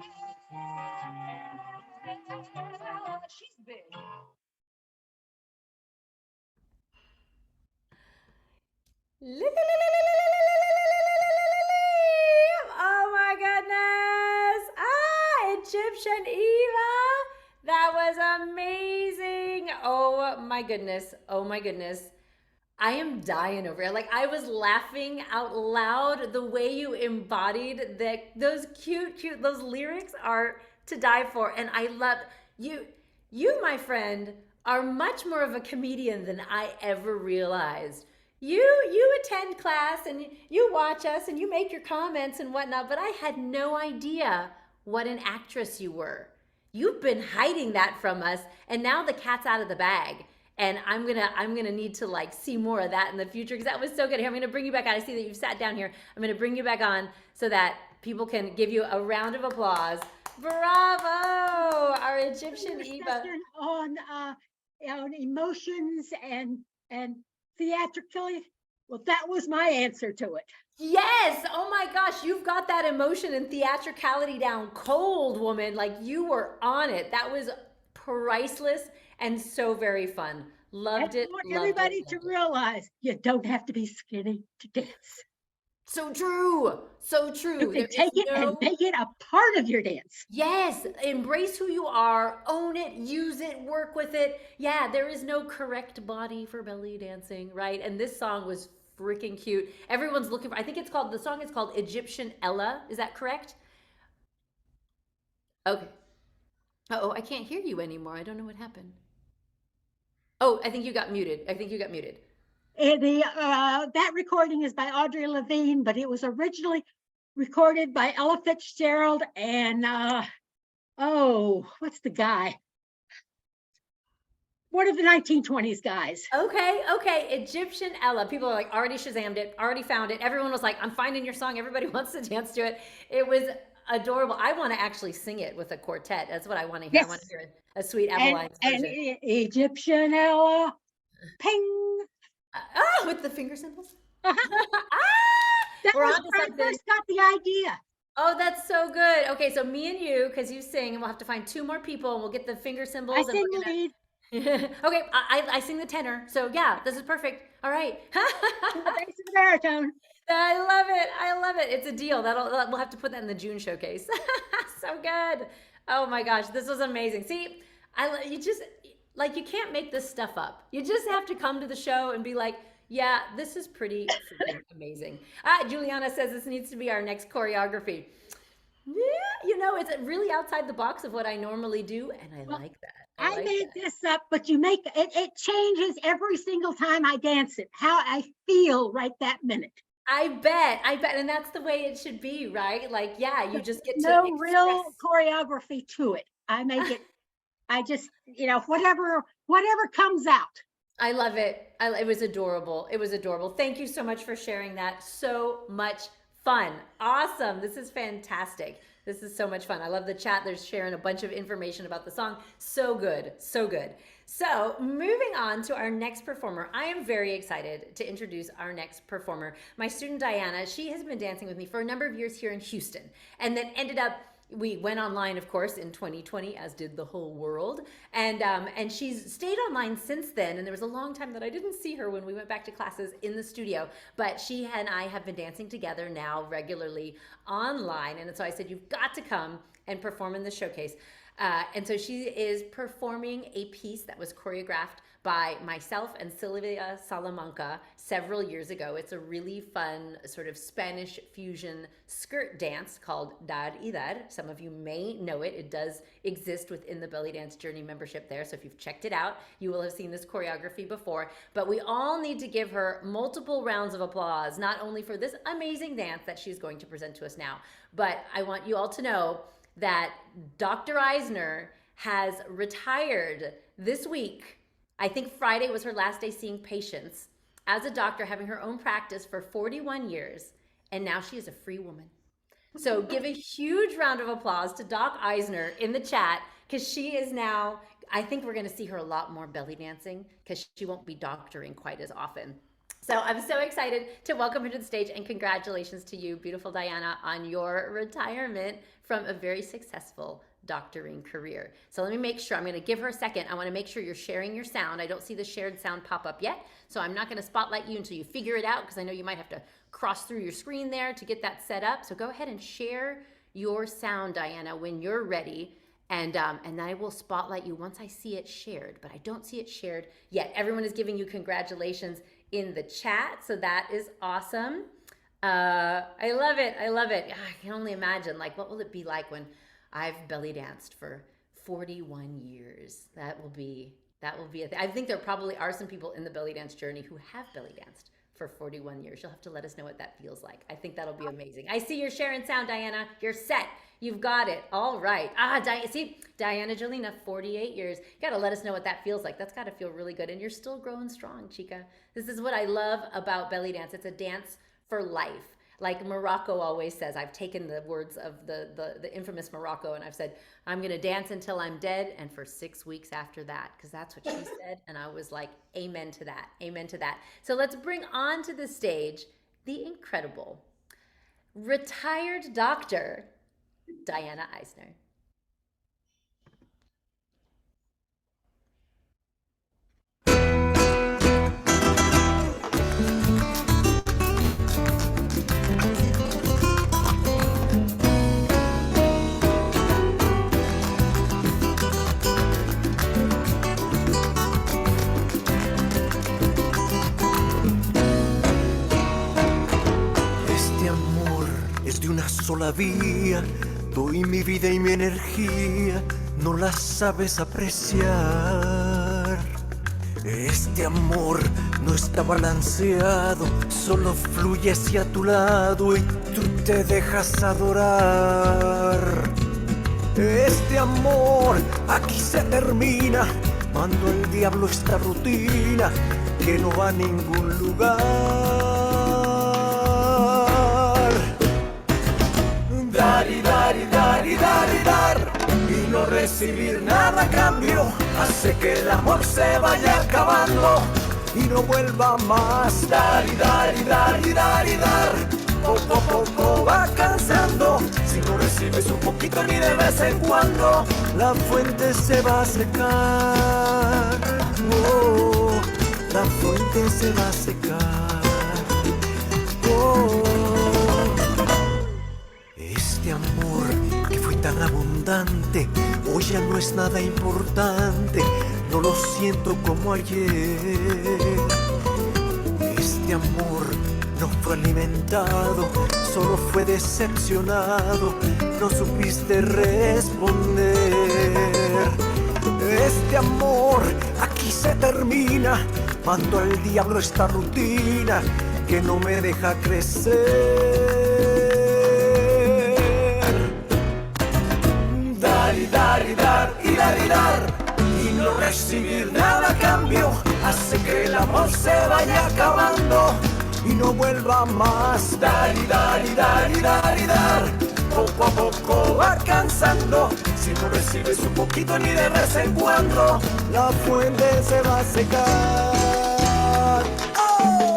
Ella. She's big. Oh my goodness. Egyptian Eva. That was amazing. Oh my goodness. Oh my goodness. I am dying over it. Like I was laughing out loud the way you embodied those cute, those lyrics are to die for. And I love you. You, my friend, are much more of a comedian than I ever realized. You attend class and you watch us and you make your comments and whatnot, but I had no idea what an actress you were. You've been hiding that from us, and now the cat's out of the bag. And I'm gonna need to like see more of that in the future because that was so good. Here, I'm gonna bring you back on. I see that you've sat down here. I'm gonna bring you back on so that people can give you a round of applause. Bravo, our Egyptian Eva. Discussion on emotions and theatrically. Well, that was my answer to it. Yes. Oh my gosh, you've got that emotion and theatricality down cold, woman. Like you were on it. That was priceless and so very fun. Loved I it. want loved everybody it, to loved it. realize you don't have to be skinny to dance. So true. So true. You There can take is it and no- make it a part of your dance. Yes, embrace who you are, own it, use it, work with it. Yeah, there is no correct body for belly dancing, right? And this song was freaking cute. Everyone's looking for, I think the song is called Egyptian Ella. Is that correct? Okay. Oh, I can't hear you anymore. I don't know what happened. Oh, I think you got muted. I think you got muted. And that recording is by Audrey Levine, but it was originally recorded by Ella Fitzgerald and what's the guy? One of the 1920s guys. Okay. Egyptian Ella. People are like, already Shazammed it, already found it. Everyone was like, I'm finding your song. Everybody wants to dance to it. It was adorable. I want to actually sing it with a quartet. That's what I want to hear. I want to Yes. hear a sweet Avalon And version. Egyptian Ella, ping. With the finger cymbals. Uh-huh. That We're was on to when I something. first got the idea. Oh, that's so good. Okay, so me and you, because you sing, and we'll have to find two more people, and we'll get the finger I cymbals. sing And the lead. okay, I sing the tenor. So yeah, this is perfect. All right. The bass and the baritone. I love it. I love it. It's a deal. We'll have to put that in the June showcase. So good. Oh my gosh, this was amazing. See, you just like you can't make this stuff up. You just have to come to the show and be like, yeah, this is pretty freaking amazing. Juliana says this needs to be our next choreography. Yeah, it's really outside the box of what I normally do, and I Well, like that. I like made that. this up, but you make it, it changes every single time I dance it, how I feel right that minute. I bet, and that's the way it should be, right? Like, yeah, you just get to No express. real choreography to it. I make it, I just, whatever comes out. I love it. It was adorable. It was adorable. Thank you so much for sharing that. So much fun. Awesome. This is fantastic. This is so much fun. I love the chat. There's sharing a bunch of information about the song. So good. So good. So moving on to our next performer, I am very excited to introduce our next performer. My student Diana, she has been dancing with me for a number of years here in Houston, and then we went online, of course, in 2020, as did the whole world. And she's stayed online since then. And there was a long time that I didn't see her when we went back to classes in the studio. But she and I have been dancing together now regularly online. And so I said, you've got to come and perform in the showcase. And so she is performing a piece that was choreographed by myself and Sylvia Salamanca several years ago. It's a really fun sort of Spanish fusion skirt dance called Dar y Dar. Some of you may know it. It does exist within the Belly Dance Journey membership there. So if you've checked it out, you will have seen this choreography before. But we all need to give her multiple rounds of applause, not only for this amazing dance that she's going to present to us now, but I want you all to know that Dr. Eisner has retired this week. I think Friday was her last day seeing patients as a doctor, having her own practice for 41 years, and now she is a free woman. So give a huge round of applause to Doc Eisner in the chat, because she is now, I think we're going to see her a lot more belly dancing, because she won't be doctoring quite as often. So I'm so excited to welcome her to the stage, and congratulations to you, beautiful Diana, on your retirement from a very successful doctoring career. So let me make sure, I'm going to give her a second. I want to make sure you're sharing your sound. I don't see the shared sound pop up yet, so I'm not going to spotlight you until you figure it out, because I know you might have to cross through your screen there to get that set up. So go ahead and share your sound, Diana, when you're ready. And I will spotlight you once I see it shared, but I don't see it shared yet. Everyone is giving you congratulations in the chat, so that is awesome. I love it. I love it. I can only imagine, like, what will it be like when I've belly danced for 41 years? That will be a thing. I think there probably are some people in the belly dance journey who have belly danced for 41 years. You'll have to let us know what that feels like. I think that'll be amazing. I see your sharing sound, Diana. You're set. You've got it. All right. See, Diana Jolina, 48 years. You got to let us know what that feels like. That's got to feel really good. And you're still growing strong, chica. This is what I love about belly dance. It's a dance for life. Like Morocco always says, I've taken the words of the infamous Morocco, and I've said, I'm going to dance until I'm dead and for 6 weeks after that, because that's what she said. And I was like, amen to that. Amen to that. So let's bring on to the stage the incredible retired doctor, Diana Eisner. Este amor es de una sola vía. Doy mi vida y mi energía, no la sabes apreciar. Este amor no está balanceado, solo fluye hacia tu lado y tú te dejas adorar. Este amor aquí se termina, mando al diablo esta rutina que no va a ningún lugar. Dar y dar y dar y dar y dar y no recibir nada a cambio hace que el amor se vaya acabando y no vuelva más. Dar y dar y dar y dar y dar, poco a poco va cansando. Si no recibes un poquito ni de vez en cuando, la fuente se va a secar. Oh, la fuente se va a secar. Oh. Este amor que fue tan abundante, hoy ya no es nada importante, no lo siento como ayer. Este amor no fue alimentado, solo fue decepcionado, no supiste responder. Este amor aquí se termina, mando al diablo esta rutina que no me deja crecer. Dar y dar y dar y dar y dar y no recibir nada a cambio hace que el amor se vaya acabando y no vuelva más. Dar y dar y dar y dar y dar, poco a poco va cansando. Si no recibes un poquito ni de vez en cuando, la fuente se va a secar. ¡Oh!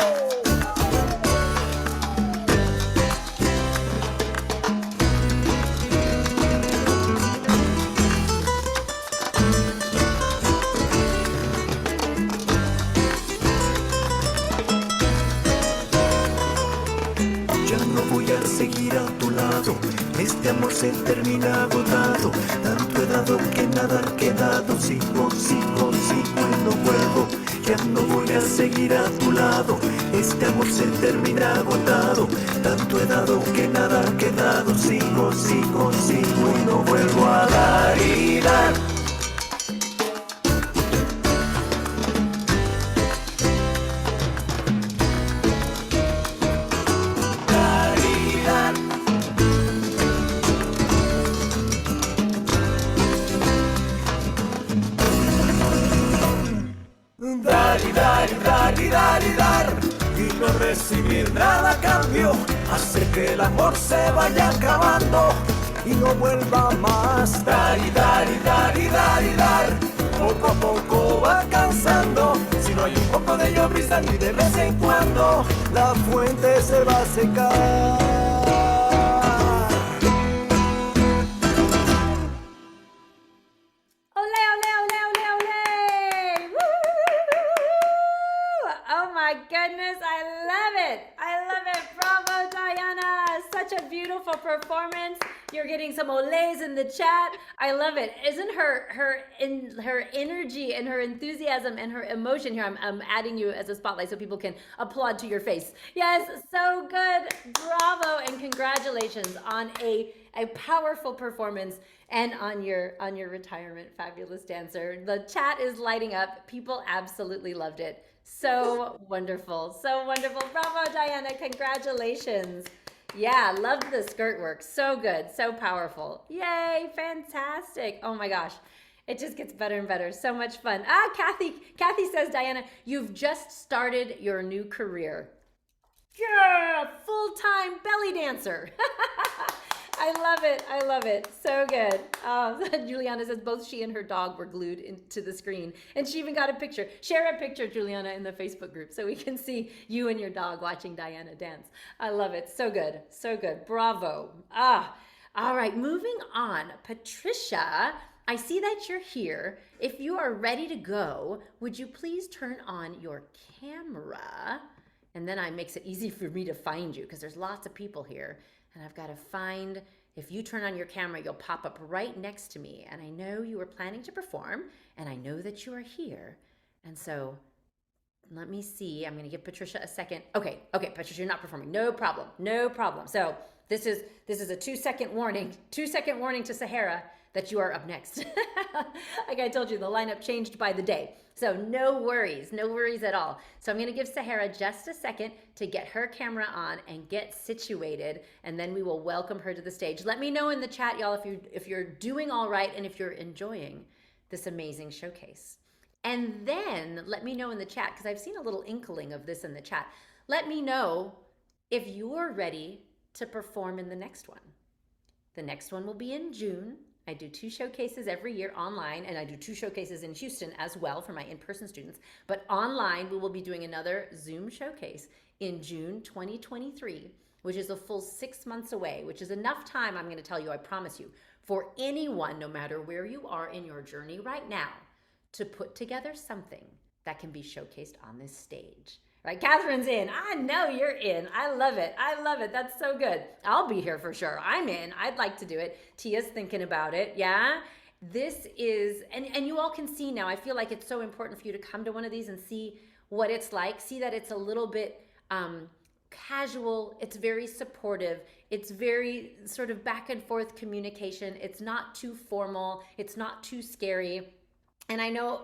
Seguir a tu lado, este amor se termina agotado, tanto he dado que nada ha quedado, sigo, sigo, sigo y no vuelvo, ya no voy a seguir a tu lado, este amor se termina agotado, tanto he dado que nada ha quedado, sigo, sigo, sigo y no vuelvo a dar y dar. Dar y dar y dar y dar y dar y no recibir nada a cambio hace que el amor se vaya acabando y no vuelva más. Dar y dar y dar y dar y dar, poco a poco va cansando. Si no no hay un poco de llovizna y de vez en cuando la fuente se va a secar. Ole, ole, ole, ole, ole! Woo! Oh my goodness, I love it. I love it. Bravo, Diana. Such a beautiful performance. You're getting some oles in the chat. I love it. Isn't her energy and her enthusiasm and her emotion here? I'm adding you as a spotlight so people can applaud to your face. Yes, so good. Bravo and congratulations on a powerful performance and on your retirement, fabulous dancer. The chat is lighting up. People absolutely loved it. So wonderful. So wonderful. Bravo, Diana. Congratulations. Yeah, loved the skirt work. So good. So powerful. Yay. Fantastic. Oh my gosh. It just gets better and better. So much fun. Kathy says, Diana, you've just started your new career. Yeah, full-time belly dancer. I love it. I love it. So good. Juliana says both she and her dog were glued into the screen. And she even got a picture. Share a picture, Juliana, in the Facebook group so we can see you and your dog watching Diana dance. I love it. So good. So good. Bravo. All right. Moving on. Patricia, I see that you're here. If you are ready to go, would you please turn on your camera? And then it makes it easy for me to find you because there's lots of people here. And I've got to find, if you turn on your camera, you'll pop up right next to me. And I know you were planning to perform, and I know that you are here. And so let me see. I'm going to give Patricia a second. Okay, Patricia, you're not performing. No problem. So this is a 2-second warning. 2-second warning to Sahara that you are up next. Like I told you, the lineup changed by the day. So no worries at all. So I'm gonna give Sahara just a second to get her camera on and get situated, and then we will welcome her to the stage. Let me know in the chat, y'all, if you're doing all right and if you're enjoying this amazing showcase. And then let me know in the chat, because I've seen a little inkling of this in the chat. Let me know if you're ready to perform in the next one. The next one will be in June. I do 2 showcases every year online, and I do 2 showcases in Houston as well for my in-person students. But online, we will be doing another Zoom showcase in June 2023, which is a full 6 months away, which is enough time, I'm going to tell you, I promise you, for anyone, no matter where you are in your journey right now, to put together something that can be showcased on this stage. Right, Catherine's in. I know you're in. I love it. That's so good. I'll be here for sure. I'm in. I'd like to do it. Tia's thinking about it. Yeah. This is, and you all can see now, I feel like it's so important for you to come to one of these and see what it's like. See that it's a little bit casual. It's very supportive. It's very sort of back and forth communication. It's not too formal. It's not too scary. And I know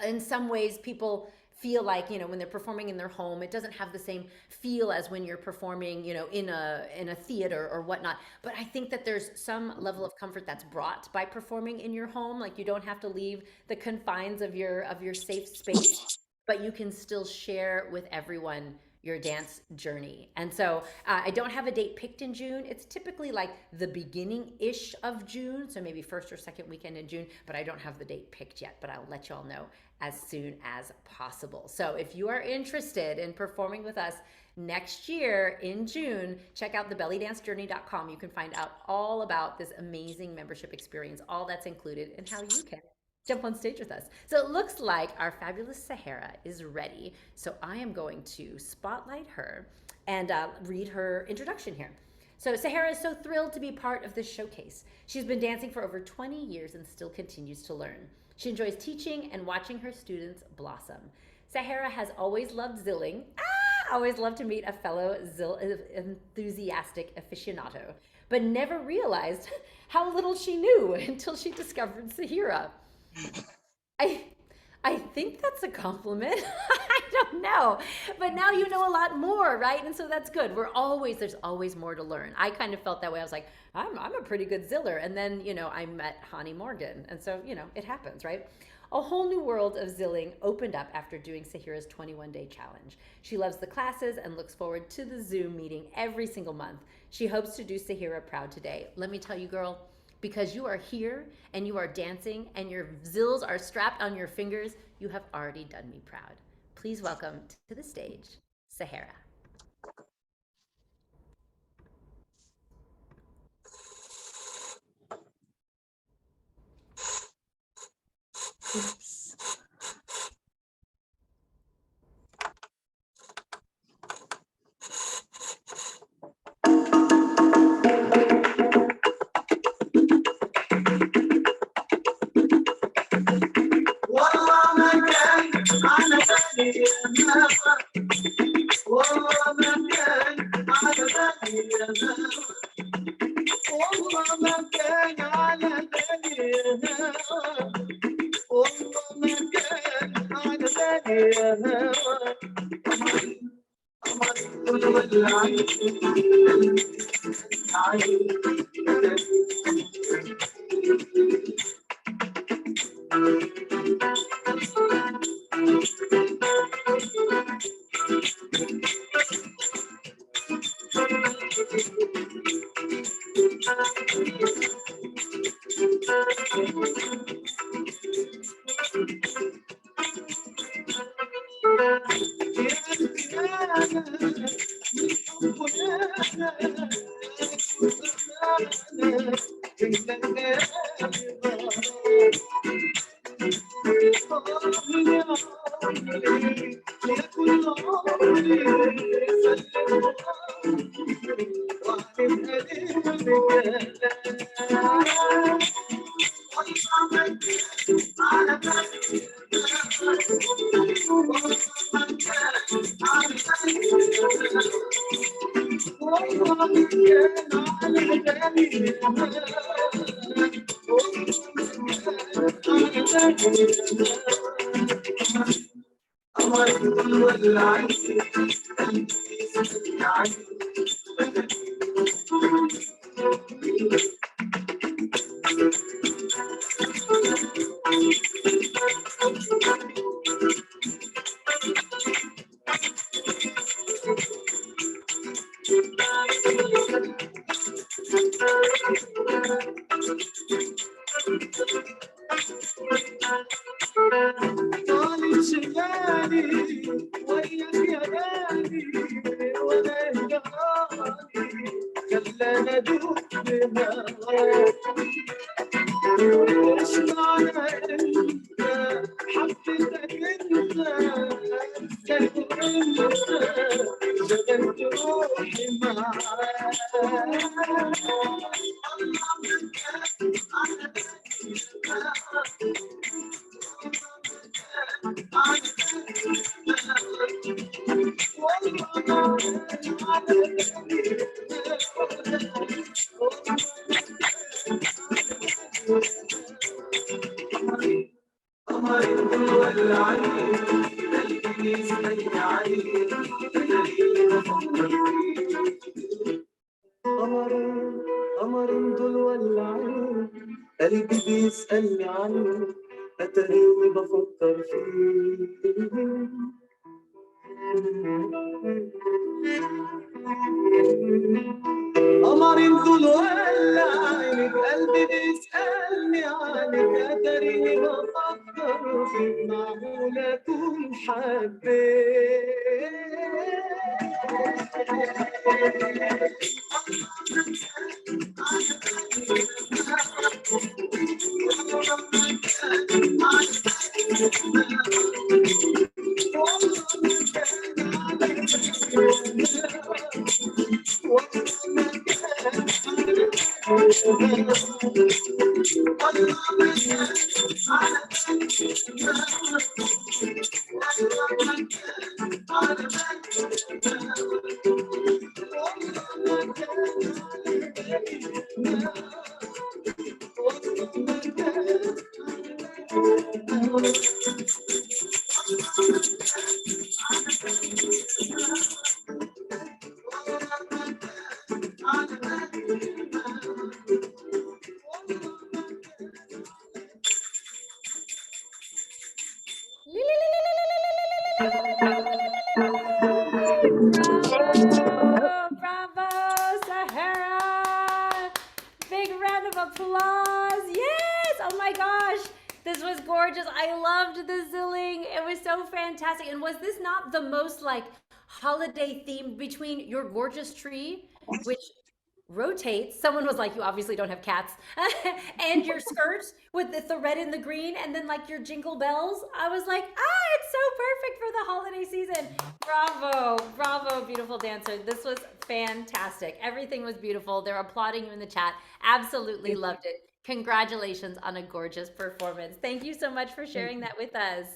in some ways people feel like, when they're performing in their home, it doesn't have the same feel as when you're performing, in a theater or whatnot. But I think that there's some level of comfort that's brought by performing in your home. Like you don't have to leave the confines of your safe space, but you can still share with everyone your dance journey. And so I don't have a date picked in June. It's typically like the beginning-ish of June, so maybe first or second weekend in June, but I don't have the date picked yet, but I'll let you all know as soon as possible. So if you are interested in performing with us next year in June, check out thebellydancejourney.com. You can find out all about this amazing membership experience, all that's included, and how you can jump on stage with us. So it looks like our fabulous Sahara is ready. So I am going to spotlight her and read her introduction here. So Sahara is so thrilled to be part of this showcase. She's been dancing for over 20 years and still continues to learn. She enjoys teaching and watching her students blossom. Sahara has always loved zilling. Always loved to meet a fellow enthusiastic aficionado, but never realized how little she knew until she discovered Sahara. I think that's a compliment. I don't know, but now you know a lot more, right? And so that's good. There's always more to learn. I kind of felt that way. I was like, I'm a pretty good ziller. And then, I met Hani Morgan. And so, it happens, right? A whole new world of zilling opened up after doing Sahara's 21-day challenge. She loves the classes and looks forward to the Zoom meeting every single month. She hopes to do Sahara proud today. Let me tell you, girl, because you are here and you are dancing and your zills are strapped on your fingers, you have already done me proud. please welcome to the stage, Sahara. والله ما كان على بالي النفر والله ما كان على بالي النفر والله ما كان على بالي النفر والله ما كان على بالي النفر قمر والعين طالب شغالي وياك يا غالي وانا جهالي خلانا ادوب بهواك ايش معنى انت حبيتك انت انت جبت روحي معاك قمر دول ولعين قلبي بيسألني عنه أتريني بفكر فيه قمر دول ولعين قلبي بيسألني عنك أتريني بفكر فيه معقولة أكون Bravo, bravo, Sahara. Big round of applause. Yes. Oh my gosh. This was gorgeous. I loved the zilling. It was so fantastic. And was this not the most like holiday themed between your gorgeous tree, which rotates? Someone was like, you obviously don't have cats, and your skirts with the red and the green, and then like your jingle bells. I was like, it's so perfect for the holiday season. Bravo, bravo, beautiful dancer. This was fantastic. Everything was beautiful. They're applauding you in the chat. Absolutely loved it. Congratulations on a gorgeous performance. Thank you so much for sharing that with us.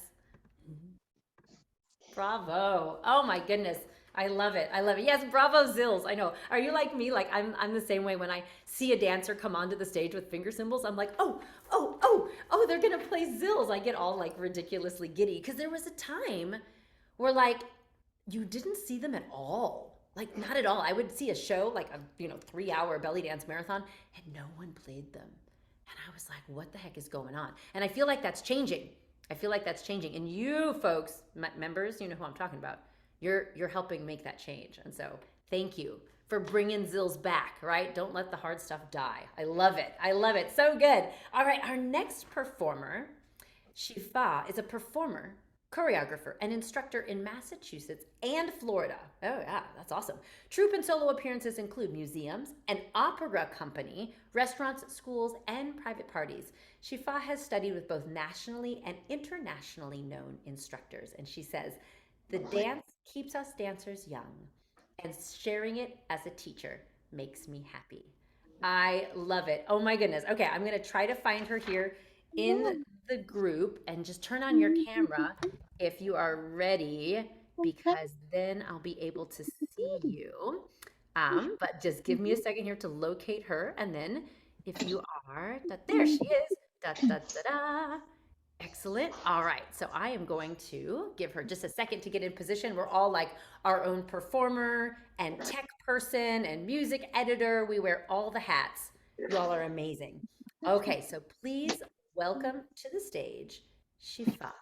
Bravo. Oh my goodness. I love it. I love it. Yes, bravo Zills. I know. Are you like me? Like I'm the same way when I see a dancer come onto the stage with finger cymbals. I'm like, oh, they're gonna play Zills. I get all like ridiculously giddy because there was a time where like you didn't see them at all. Like not at all. I would see a show like a 3-hour belly dance marathon and no one played them. And I was like, what the heck is going on? And I feel like that's changing. And you folks, members, you know who I'm talking about. You're helping make that change. And so thank you for bringing Zills back, right? Don't let the hard stuff die. I love it. So good. All right, our next performer, Shifa, is a performer, choreographer, and instructor in Massachusetts and Florida. Oh yeah, that's awesome. Troupe and solo appearances include museums, an opera company, restaurants, schools, and private parties. Shifa has studied with both nationally and internationally known instructors, and she says, the dance keeps us dancers young, and sharing it as a teacher makes me happy. I love it. Oh my goodness. Okay, I'm gonna try to find her here in the group and just turn on your camera if you are ready, because then I'll be able to see you. But just give me a second here to locate her, and then if you are, there she is. Da, da, da, da. Excellent. All right. So I am going to give her just a second to get in position. We're all like our own performer and tech person and music editor. We wear all the hats. You all are amazing. Okay. So please welcome to the stage, Shifa.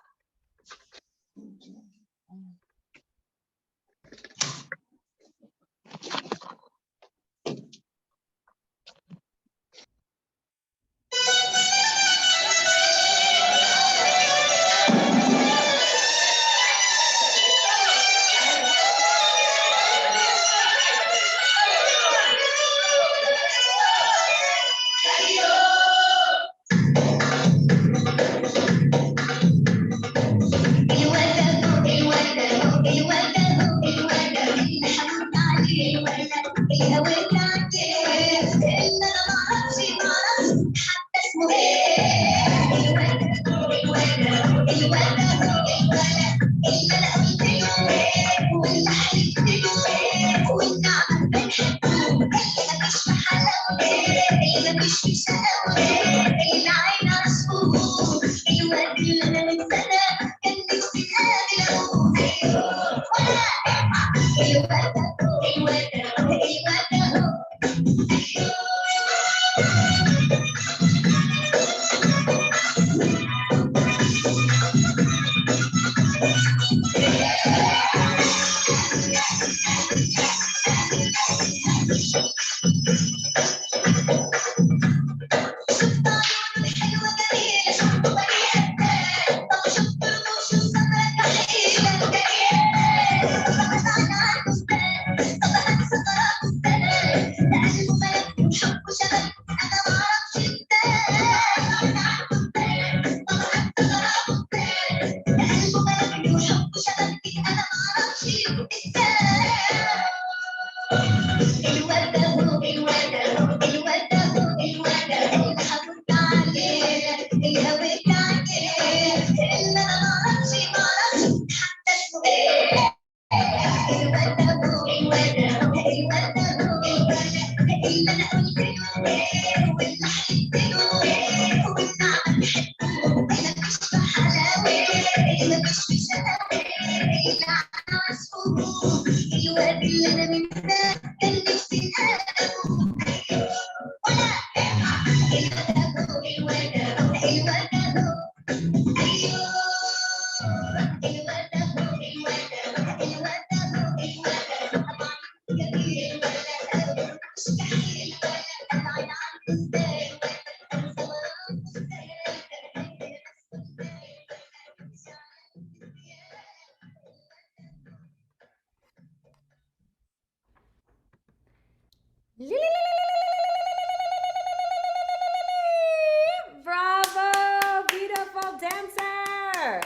dancer.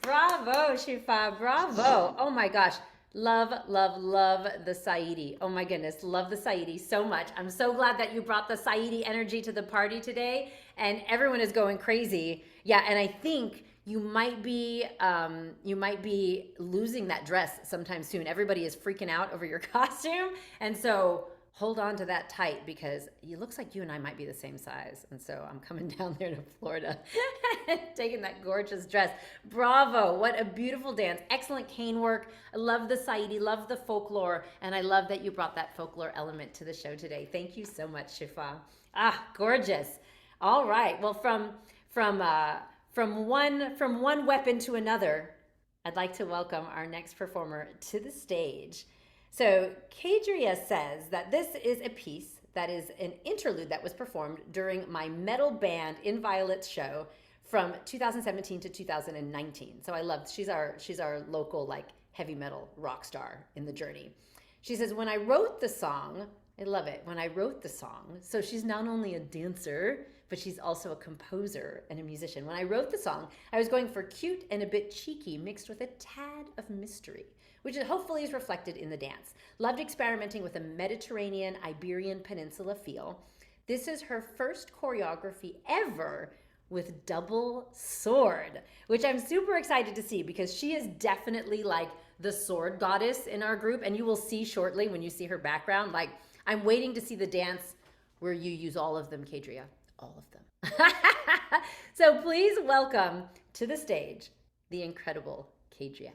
Bravo, Shifa. Bravo. Oh my gosh. Love, love, love the Saidi. Oh my goodness. Love the Saidi so much. I'm so glad that you brought the Saidi energy to the party today, and everyone is going crazy. Yeah, and I think you might be losing that dress sometime soon. Everybody is freaking out over your costume, and so hold on to that tight, because it looks like you and I might be the same size. And so I'm coming down there to Florida taking that gorgeous dress. Bravo. What a beautiful dance. Excellent cane work. I love the Saidi, love the folklore. And I love that you brought that folklore element to the show today. Thank you so much, Shifa. Ah, gorgeous. All right. Well, from one weapon to another, I'd like to welcome our next performer to the stage. So Kadria says that this is a piece that is an interlude that was performed during my metal band In Violet's show from 2017 to 2019. So I loved, she's our local like heavy metal rock star in the journey. She says, when I wrote the song, I love it, when I wrote the song, so she's not only a dancer, but she's also a composer and a musician. When I wrote the song, I was going for cute and a bit cheeky mixed with a tad of mystery, which hopefully is reflected in the dance. Loved experimenting with a Mediterranean Iberian Peninsula feel. This is her first choreography ever with double sword, which I'm super excited to see, because she is definitely like the sword goddess in our group, and you will see shortly when you see her background. Like, I'm waiting to see the dance where you use all of them, Kadria, all of them. So please welcome to the stage the incredible Kadria.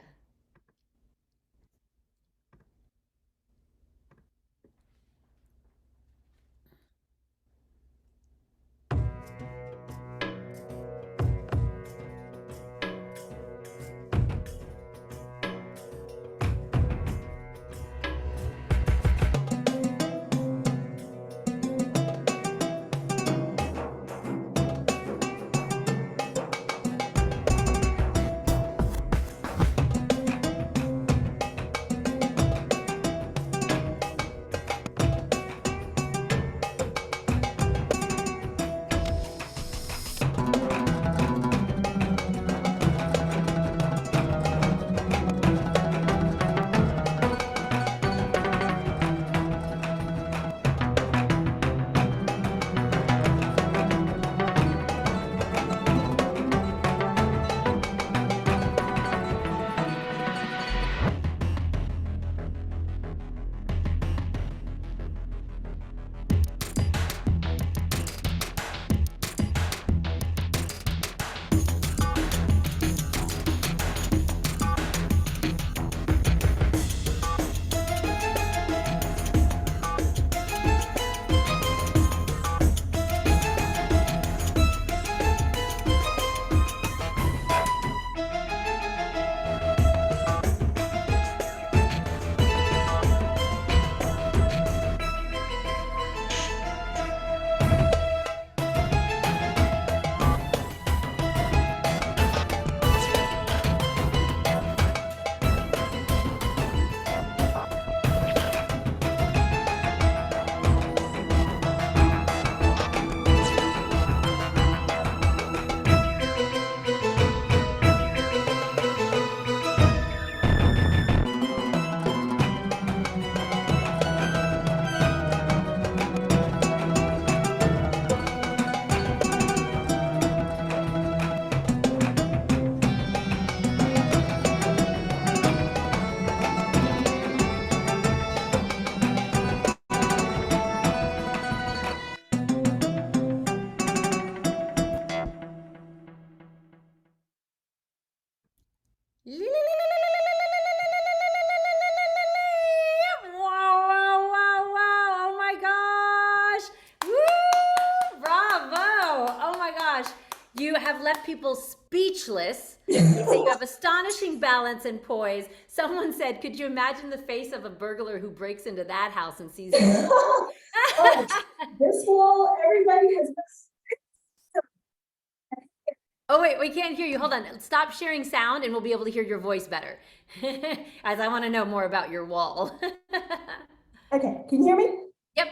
You have left people speechless. You say you have astonishing balance and poise. Someone said, could you imagine the face of a burglar who breaks into that house and sees you? Oh, this wall, everybody has this. Oh, wait, we can't hear you. Hold on. Stop sharing sound and we'll be able to hear your voice better. As I want to know more about your wall. Okay, can you hear me? Yep.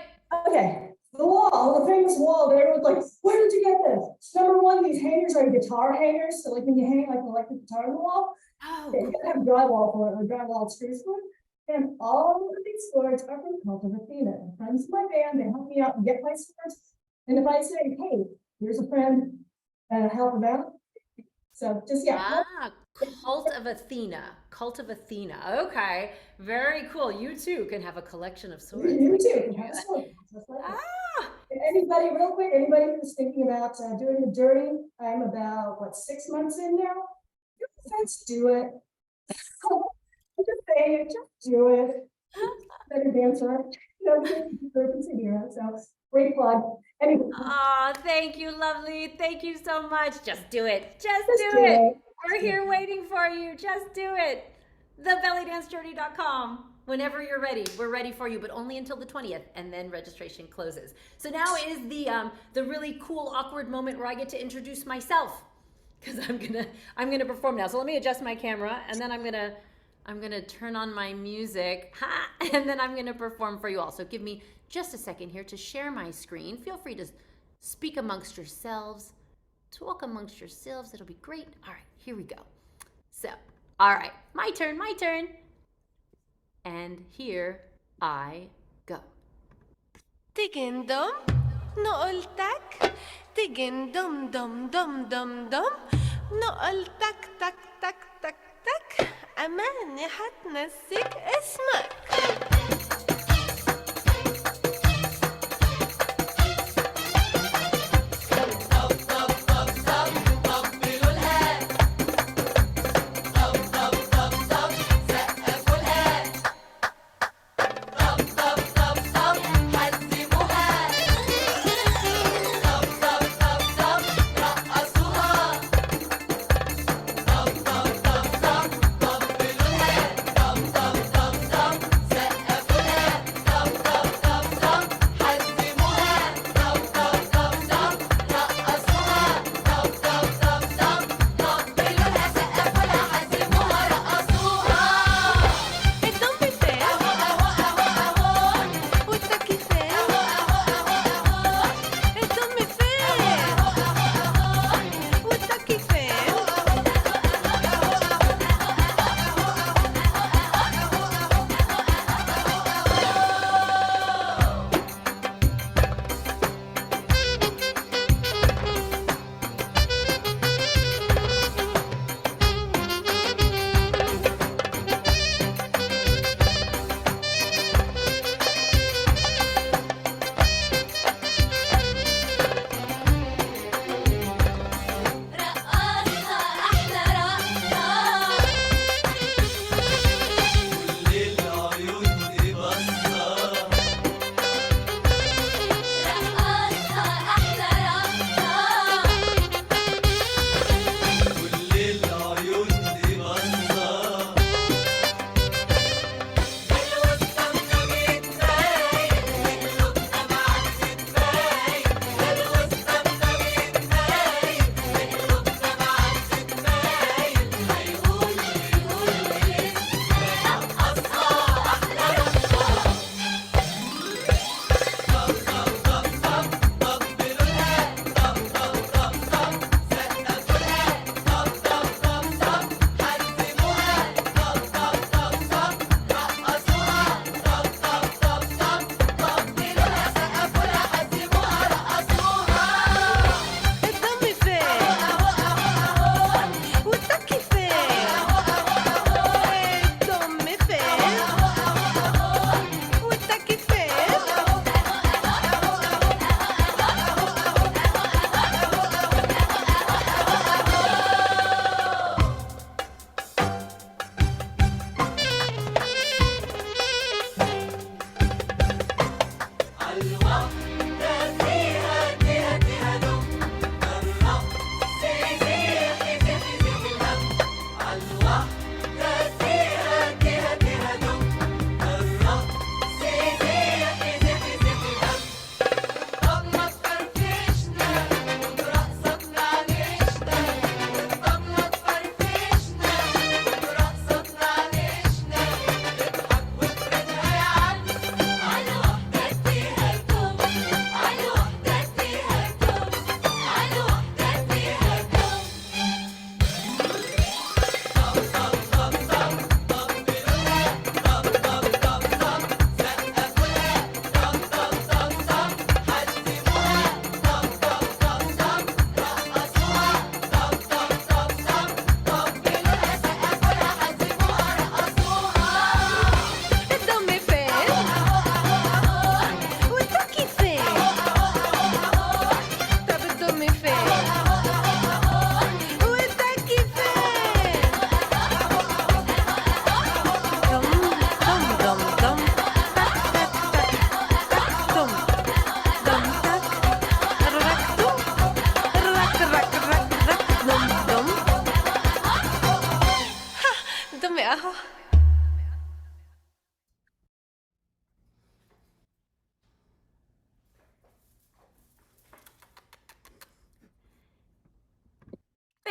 Okay, The wall, the famous wall, everyone's like, where did you get this? Number one, these hangers are guitar hangers, so like when you hang like an electric guitar on the wall, Oh, you gotta have drywall for it, or drywall screws for it. And all of these swords are from Cult of Athena. And friends of my band, they help me out and get my swords. And if I say, hey, here's a friend, help them out. So just, yeah. Cult of Athena. Cult of Athena. Okay. Very cool. You too can have a collection of swords. You too can have swords. Just like that. Ah, Anybody, real quick, anybody who's thinking about doing the dirty, I'm about, 6 months in now. Let's do it. I'm just saying it, just do it. Better dancer, so great plug. Anyway, oh, thank you, lovely. Thank you so much. Just do it. Just just do it. We're here waiting for you. Just do it. TheBellyDanceJourney.com. Whenever you're ready, we're ready for you, but only until the 20th, and then registration closes. So now is the really cool, awkward moment where I get to introduce myself, because I'm gonna perform now. So let me adjust my camera, and then I'm gonna turn on my music, and then I'm gonna perform for you all. So give me just a second here to share my screen. Feel free to speak amongst yourselves, talk amongst yourselves. It'll be great. All right, here we go. So, all right, my turn. And here I go. تيجن دم نقولتك تيجن دم دم دم دم دم نقولتك تك تك تك تك أماني حتنسيك اسمك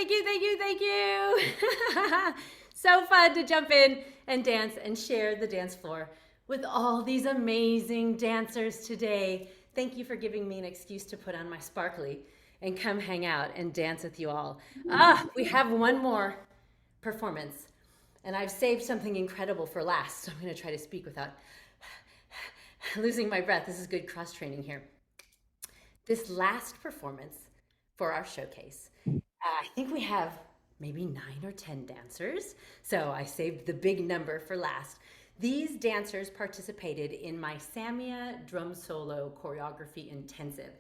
Thank you, thank you, thank you. So fun to jump in and dance and share the dance floor with all these amazing dancers today. Thank you for giving me an excuse to put on my sparkly and come hang out and dance with you all. We have one more performance, and I've saved something incredible for last, so I'm going to try to speak without losing my breath. This is good cross training here. This last performance for our showcase, I think we have maybe 9 or 10 dancers, so I saved the big number for last. These dancers participated in my Samia drum solo choreography intensive.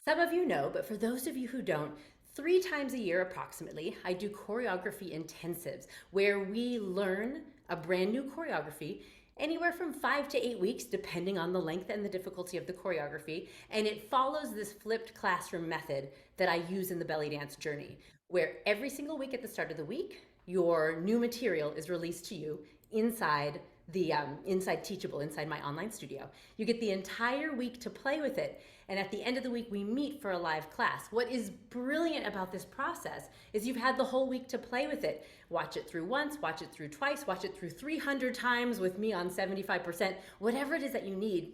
Some of you know, but for those of you who don't, 3 times a year approximately, I do choreography intensives where we learn a brand new choreography anywhere from 5 to 8 weeks, depending on the length and the difficulty of the choreography. And it follows this flipped classroom method that I use in the belly dance journey, where every single week at the start of the week, your new material is released to you inside the inside Teachable, inside my online studio. You get the entire week to play with it. And at the end of the week, we meet for a live class. What is brilliant about this process is you've had the whole week to play with it. Watch it through once, watch it through twice, watch it through 300 times with me on 75%, whatever it is that you need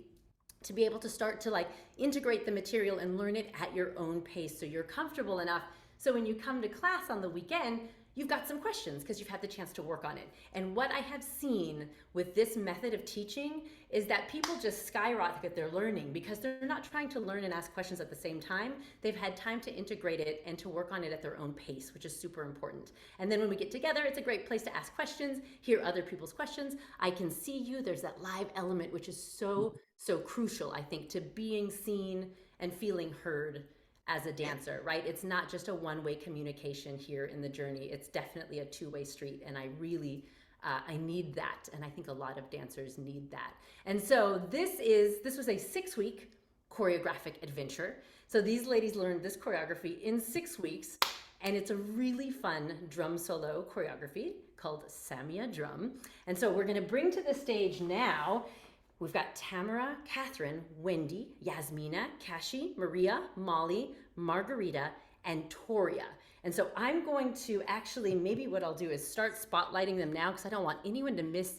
to be able to start to like integrate the material and learn it at your own pace so you're comfortable enough. So when you come to class on the weekend, you've got some questions because you've had the chance to work on it. And what I have seen with this method of teaching is that people just skyrocket their learning because they're not trying to learn and ask questions at the same time. They've had time to integrate it and to work on it at their own pace, which is super important. And then when we get together, it's a great place to ask questions, hear other people's questions. I can see you. There's that live element, which is so crucial, I think, to being seen and feeling heard as a dancer, right? It's not just a one-way communication here in the journey. It's definitely a two-way street. And I really, I need that. And I think a lot of dancers need that. And so this was a 6-week choreographic adventure. So these ladies learned this choreography in 6 weeks. And it's a really fun drum solo choreography called Samia Drum. And so we're gonna bring to the stage now, we've got Tamara, Catherine, Wendy, Yasmina, Kashi, Maria, Molly, Margarita, and Toria. And so I'm going to actually, maybe what I'll do is start spotlighting them now because I don't want anyone to miss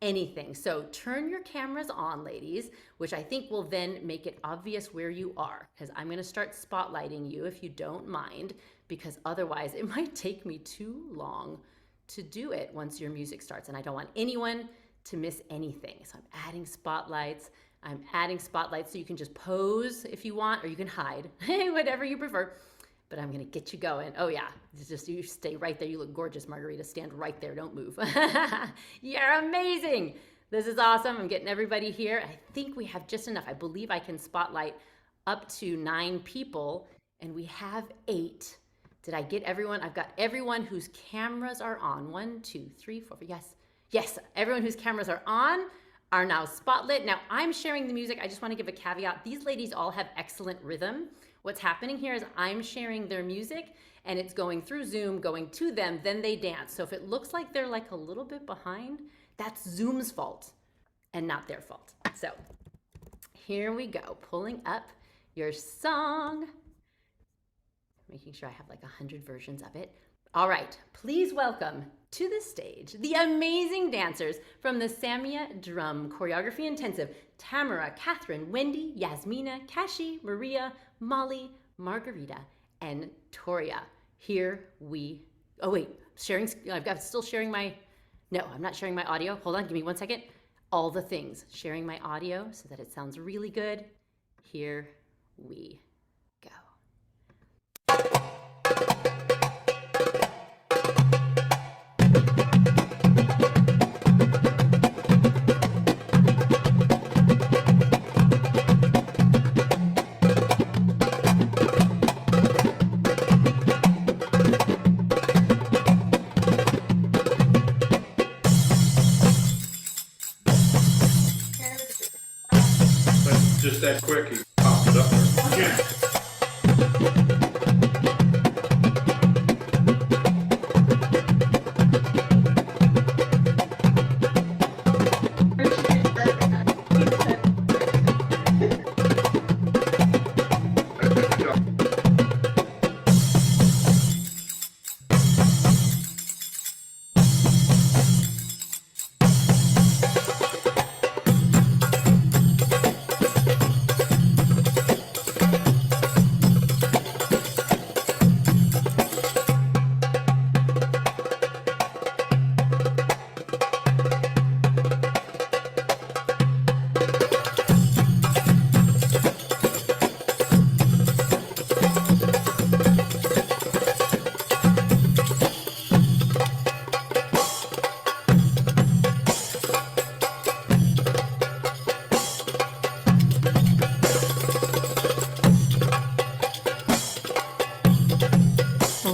anything. So turn your cameras on, ladies, which I think will then make it obvious where you are because I'm going to start spotlighting you if you don't mind, because otherwise it might take me too long to do it once your music starts. And I don't want anyone to miss anything. So I'm adding spotlights. So you can just pose if you want, or you can hide, whatever you prefer. But I'm gonna get you going. Oh yeah, it's just you stay right there. You look gorgeous, Margarita. Stand right there, don't move. You're amazing. This is awesome. I'm getting everybody here. I think we have just enough. I believe I can spotlight up to 9 people, and we have 8. Did I get everyone? I've got everyone whose cameras are on. 1, 2, 3, 4, 5. Yes, everyone whose cameras are on are now spotlit. Now I'm sharing the music. I just want to give a caveat. These ladies all have excellent rhythm. What's happening here is I'm sharing their music and it's going through Zoom, going to them, then they dance. So if it looks like they're like a little bit behind, that's Zoom's fault and not their fault. So here we go, pulling up your song, making sure I have like 100 versions of it. All right, please welcome to the stage the amazing dancers from the Samia Drum Choreography Intensive, Tamara, Catherine, Wendy, Yasmina, Kashi, Maria, Molly, Margarita, and Toria. Here we, oh wait, still sharing my, no, I'm not sharing my audio. Hold on, give me 1 second. All the things, sharing my audio so that it sounds really good. Here we go. Just that quick, he popped it up there. Yeah. Oh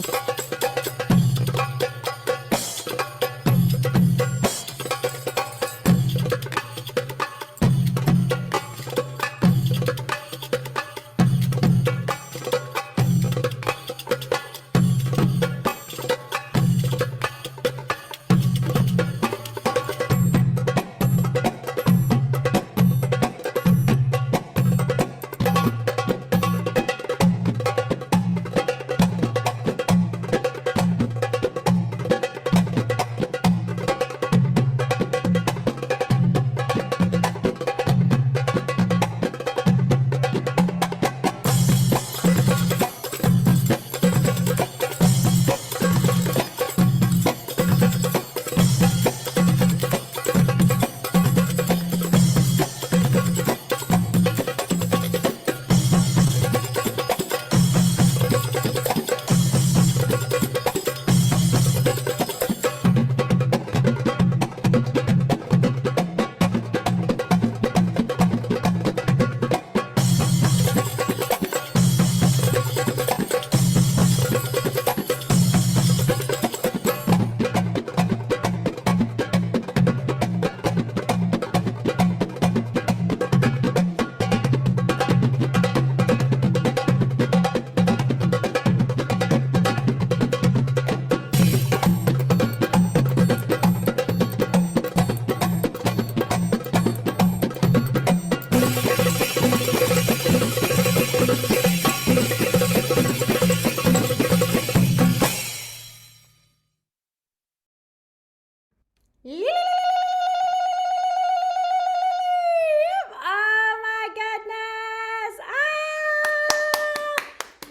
my goodness! Ah!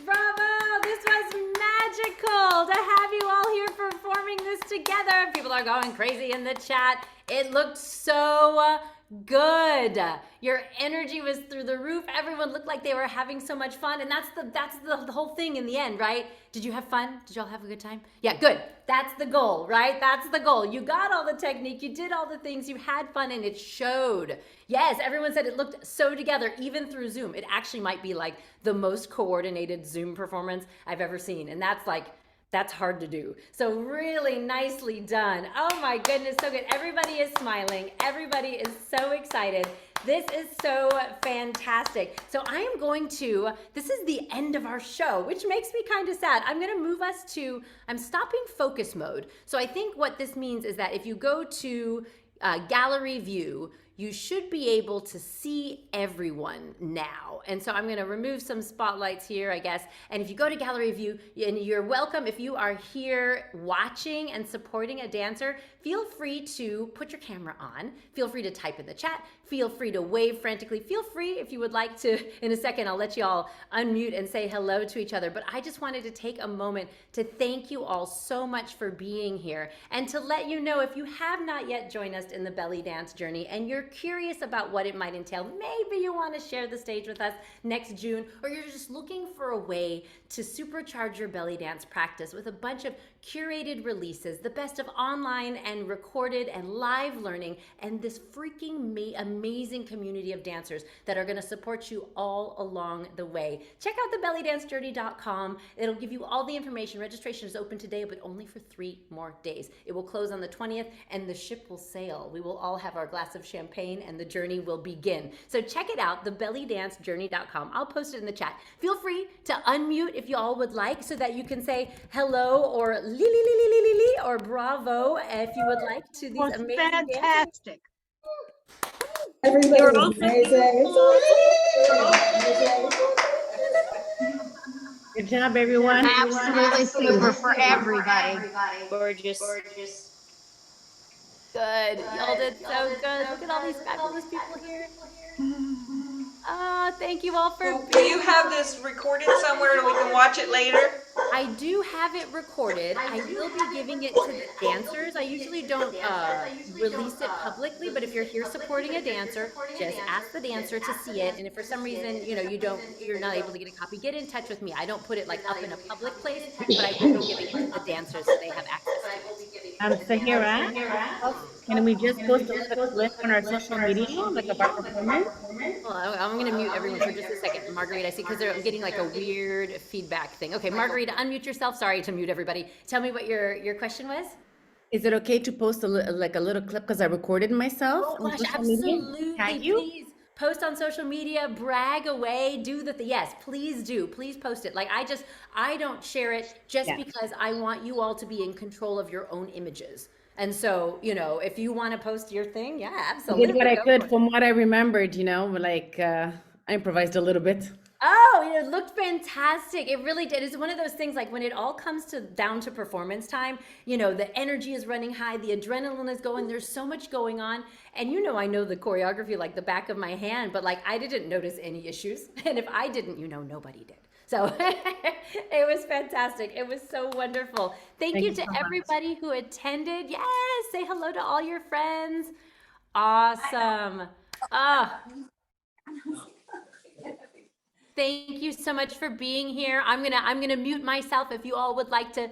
Bravo! This was magical to have you all here performing this together. People are going crazy in the chat. It looked so good. Your energy was through the roof. Everyone looked like they were having so much fun, and that's the whole thing in the end, right? Did you have fun? Did y'all have a good time? Yeah, good. That's the goal, right? That's the goal. You got all the technique, you did all the things, you had fun, and it showed. Yes, everyone said it looked so together, even through Zoom. It actually might be like the most coordinated Zoom performance I've ever seen, and that's hard to do. So really nicely done. Oh my goodness, so good. Everybody is smiling. Everybody is so excited. This is so fantastic. So I am going to, this is the end of our show, which makes me kind of sad. I'm going to move us to, I'm stopping focus mode. So I think what this means is that if you go to gallery view, you should be able to see everyone now. And so I'm going to remove some spotlights here, I guess. And if you go to gallery view, and you're welcome, if you are here watching and supporting a dancer, feel free to put your camera on. Feel free to type in the chat. Feel free to wave frantically. Feel free, if you would like to, in a second, I'll let you all unmute and say hello to each other. But I just wanted to take a moment to thank you all so much for being here, and to let you know, if you have not yet joined us in the belly dance journey and you're curious about what it might entail, maybe you want to share the stage with us next June, or you're just looking for a way to supercharge your belly dance practice with a bunch of curated releases, the best of online and recorded and live learning, and this freaking amazing community of dancers that are going to support you all along the way. Check out thebellydancejourney.com. It'll give you all the information. Registration is open today, but only for 3 more days. It will close on the 20th, and the ship will sail. We will all have our glass of champagne, and the journey will begin. So check it out, thebellydancejourney.com. I'll post it in the chat. Feel free to unmute if you all would like, so that you can say hello or li li li li li li li or bravo if you would like to these amazing dancers. Fantastic. Everybody You're was amazing. Good job, everyone. Absolutely super for everybody. Gorgeous. Good. Y'all did so good. Look at all these fabulous people here. Thank you all for Do you have this recorded somewhere so we can watch it later? I do have it recorded. I will be giving it to the dancers. I usually don't release it publicly, but if you're here supporting a dancer, just ask the dancer to see it. And if for some reason, you're not able to get a copy, get in touch with me. I don't put it like up in a public place, but I will be giving it to the dancers so they have access to it. Sahira, can we just post a clip on our social media, like of our performance? Well, I'm going to mute everyone for just a second. Marguerite, I see, because I'm getting like a weird feedback thing. Okay, Marguerite, unmute yourself. Sorry to mute everybody. Tell me what your question was. Is it okay to post like a little clip because I recorded myself? Oh on gosh, social media? absolutely. Tag you? Please post on social media, brag away, do the yes, please do. Please post it. Like I don't share it just Yeah. because I want you all to be in control of your own images. And so, you know, if you want to post your thing, yeah, I absolutely. did what I go could for it. from what I remembered, you know, like I improvised a little bit. Oh, it looked fantastic. It really did. It's one of those things like when it all comes down to performance time, you know, the energy is running high, the adrenaline is going, there's so much going on. And you know, I know the choreography like the back of my hand, but like I didn't notice any issues. And if I didn't, you know, nobody did. So it was fantastic. It was so wonderful. Thank you to so much. everybody who attended. Yes, say hello to all your friends. Awesome. Ah. Thank you so much for being here. I'm gonna mute myself. If you all would like to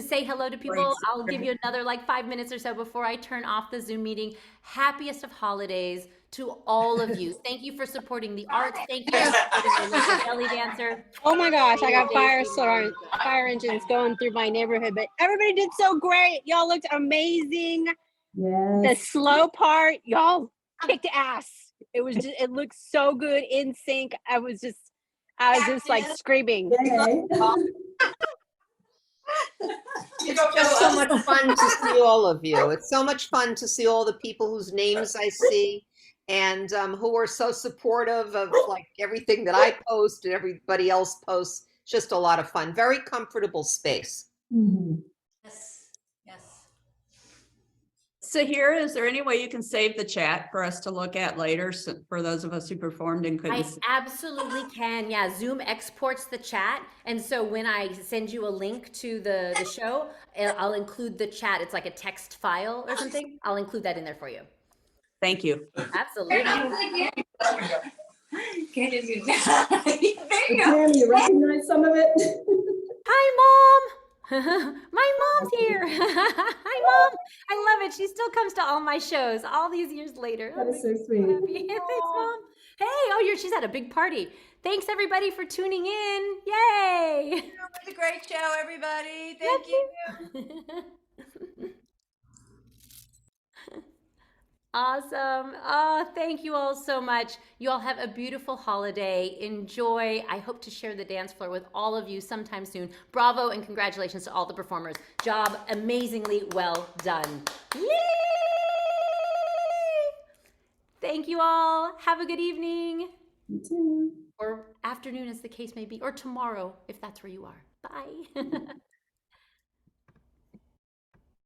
say hello to people, I'll give you another like 5 minutes or so before I turn off the Zoom meeting. Happiest of holidays to all of you. Thank you for supporting the arts. Thank you for supporting the local belly dancer. Oh my gosh, I got fire engines going through my neighborhood, but everybody did so great. Y'all looked amazing. The Yes. slow part, y'all kicked ass. It looked so good in sync. I was just like screaming. Yay. It's just so much fun to see all of you. It's so much fun to see all the people whose names I see and who are so supportive of like everything that I post and everybody else posts. Just a lot of fun. Very comfortable space. Mhm. Yes, yes. Sahir, is there any way you can save the chat for us to look at later for those of us who performed and couldn't I see? absolutely can. Yeah, Zoom exports the chat. And so when I send you a link to the show, I'll include the chat. It's like a text file or something. I'll include that in there for you. Thank you. Absolutely. Pam, you recognize some of it? Hi, Mom. My mom's here. Hi, Mom. I love it. She still comes to all my shows all these years later. That is so Makes me sweet. happy. Thanks, Mom. Hey, oh, she's at a big party. Thanks, everybody, for tuning in. Yay. It was a great show, everybody. Thank you. Awesome. Oh, thank you all so much. You all have a beautiful holiday. Enjoy. I hope to share the dance floor with all of you sometime soon. Bravo and congratulations to all the performers. Job amazingly well done. Yay! Thank you all. Have a good evening. You too. Or afternoon, as the case may be, or tomorrow, if that's where you are. Bye.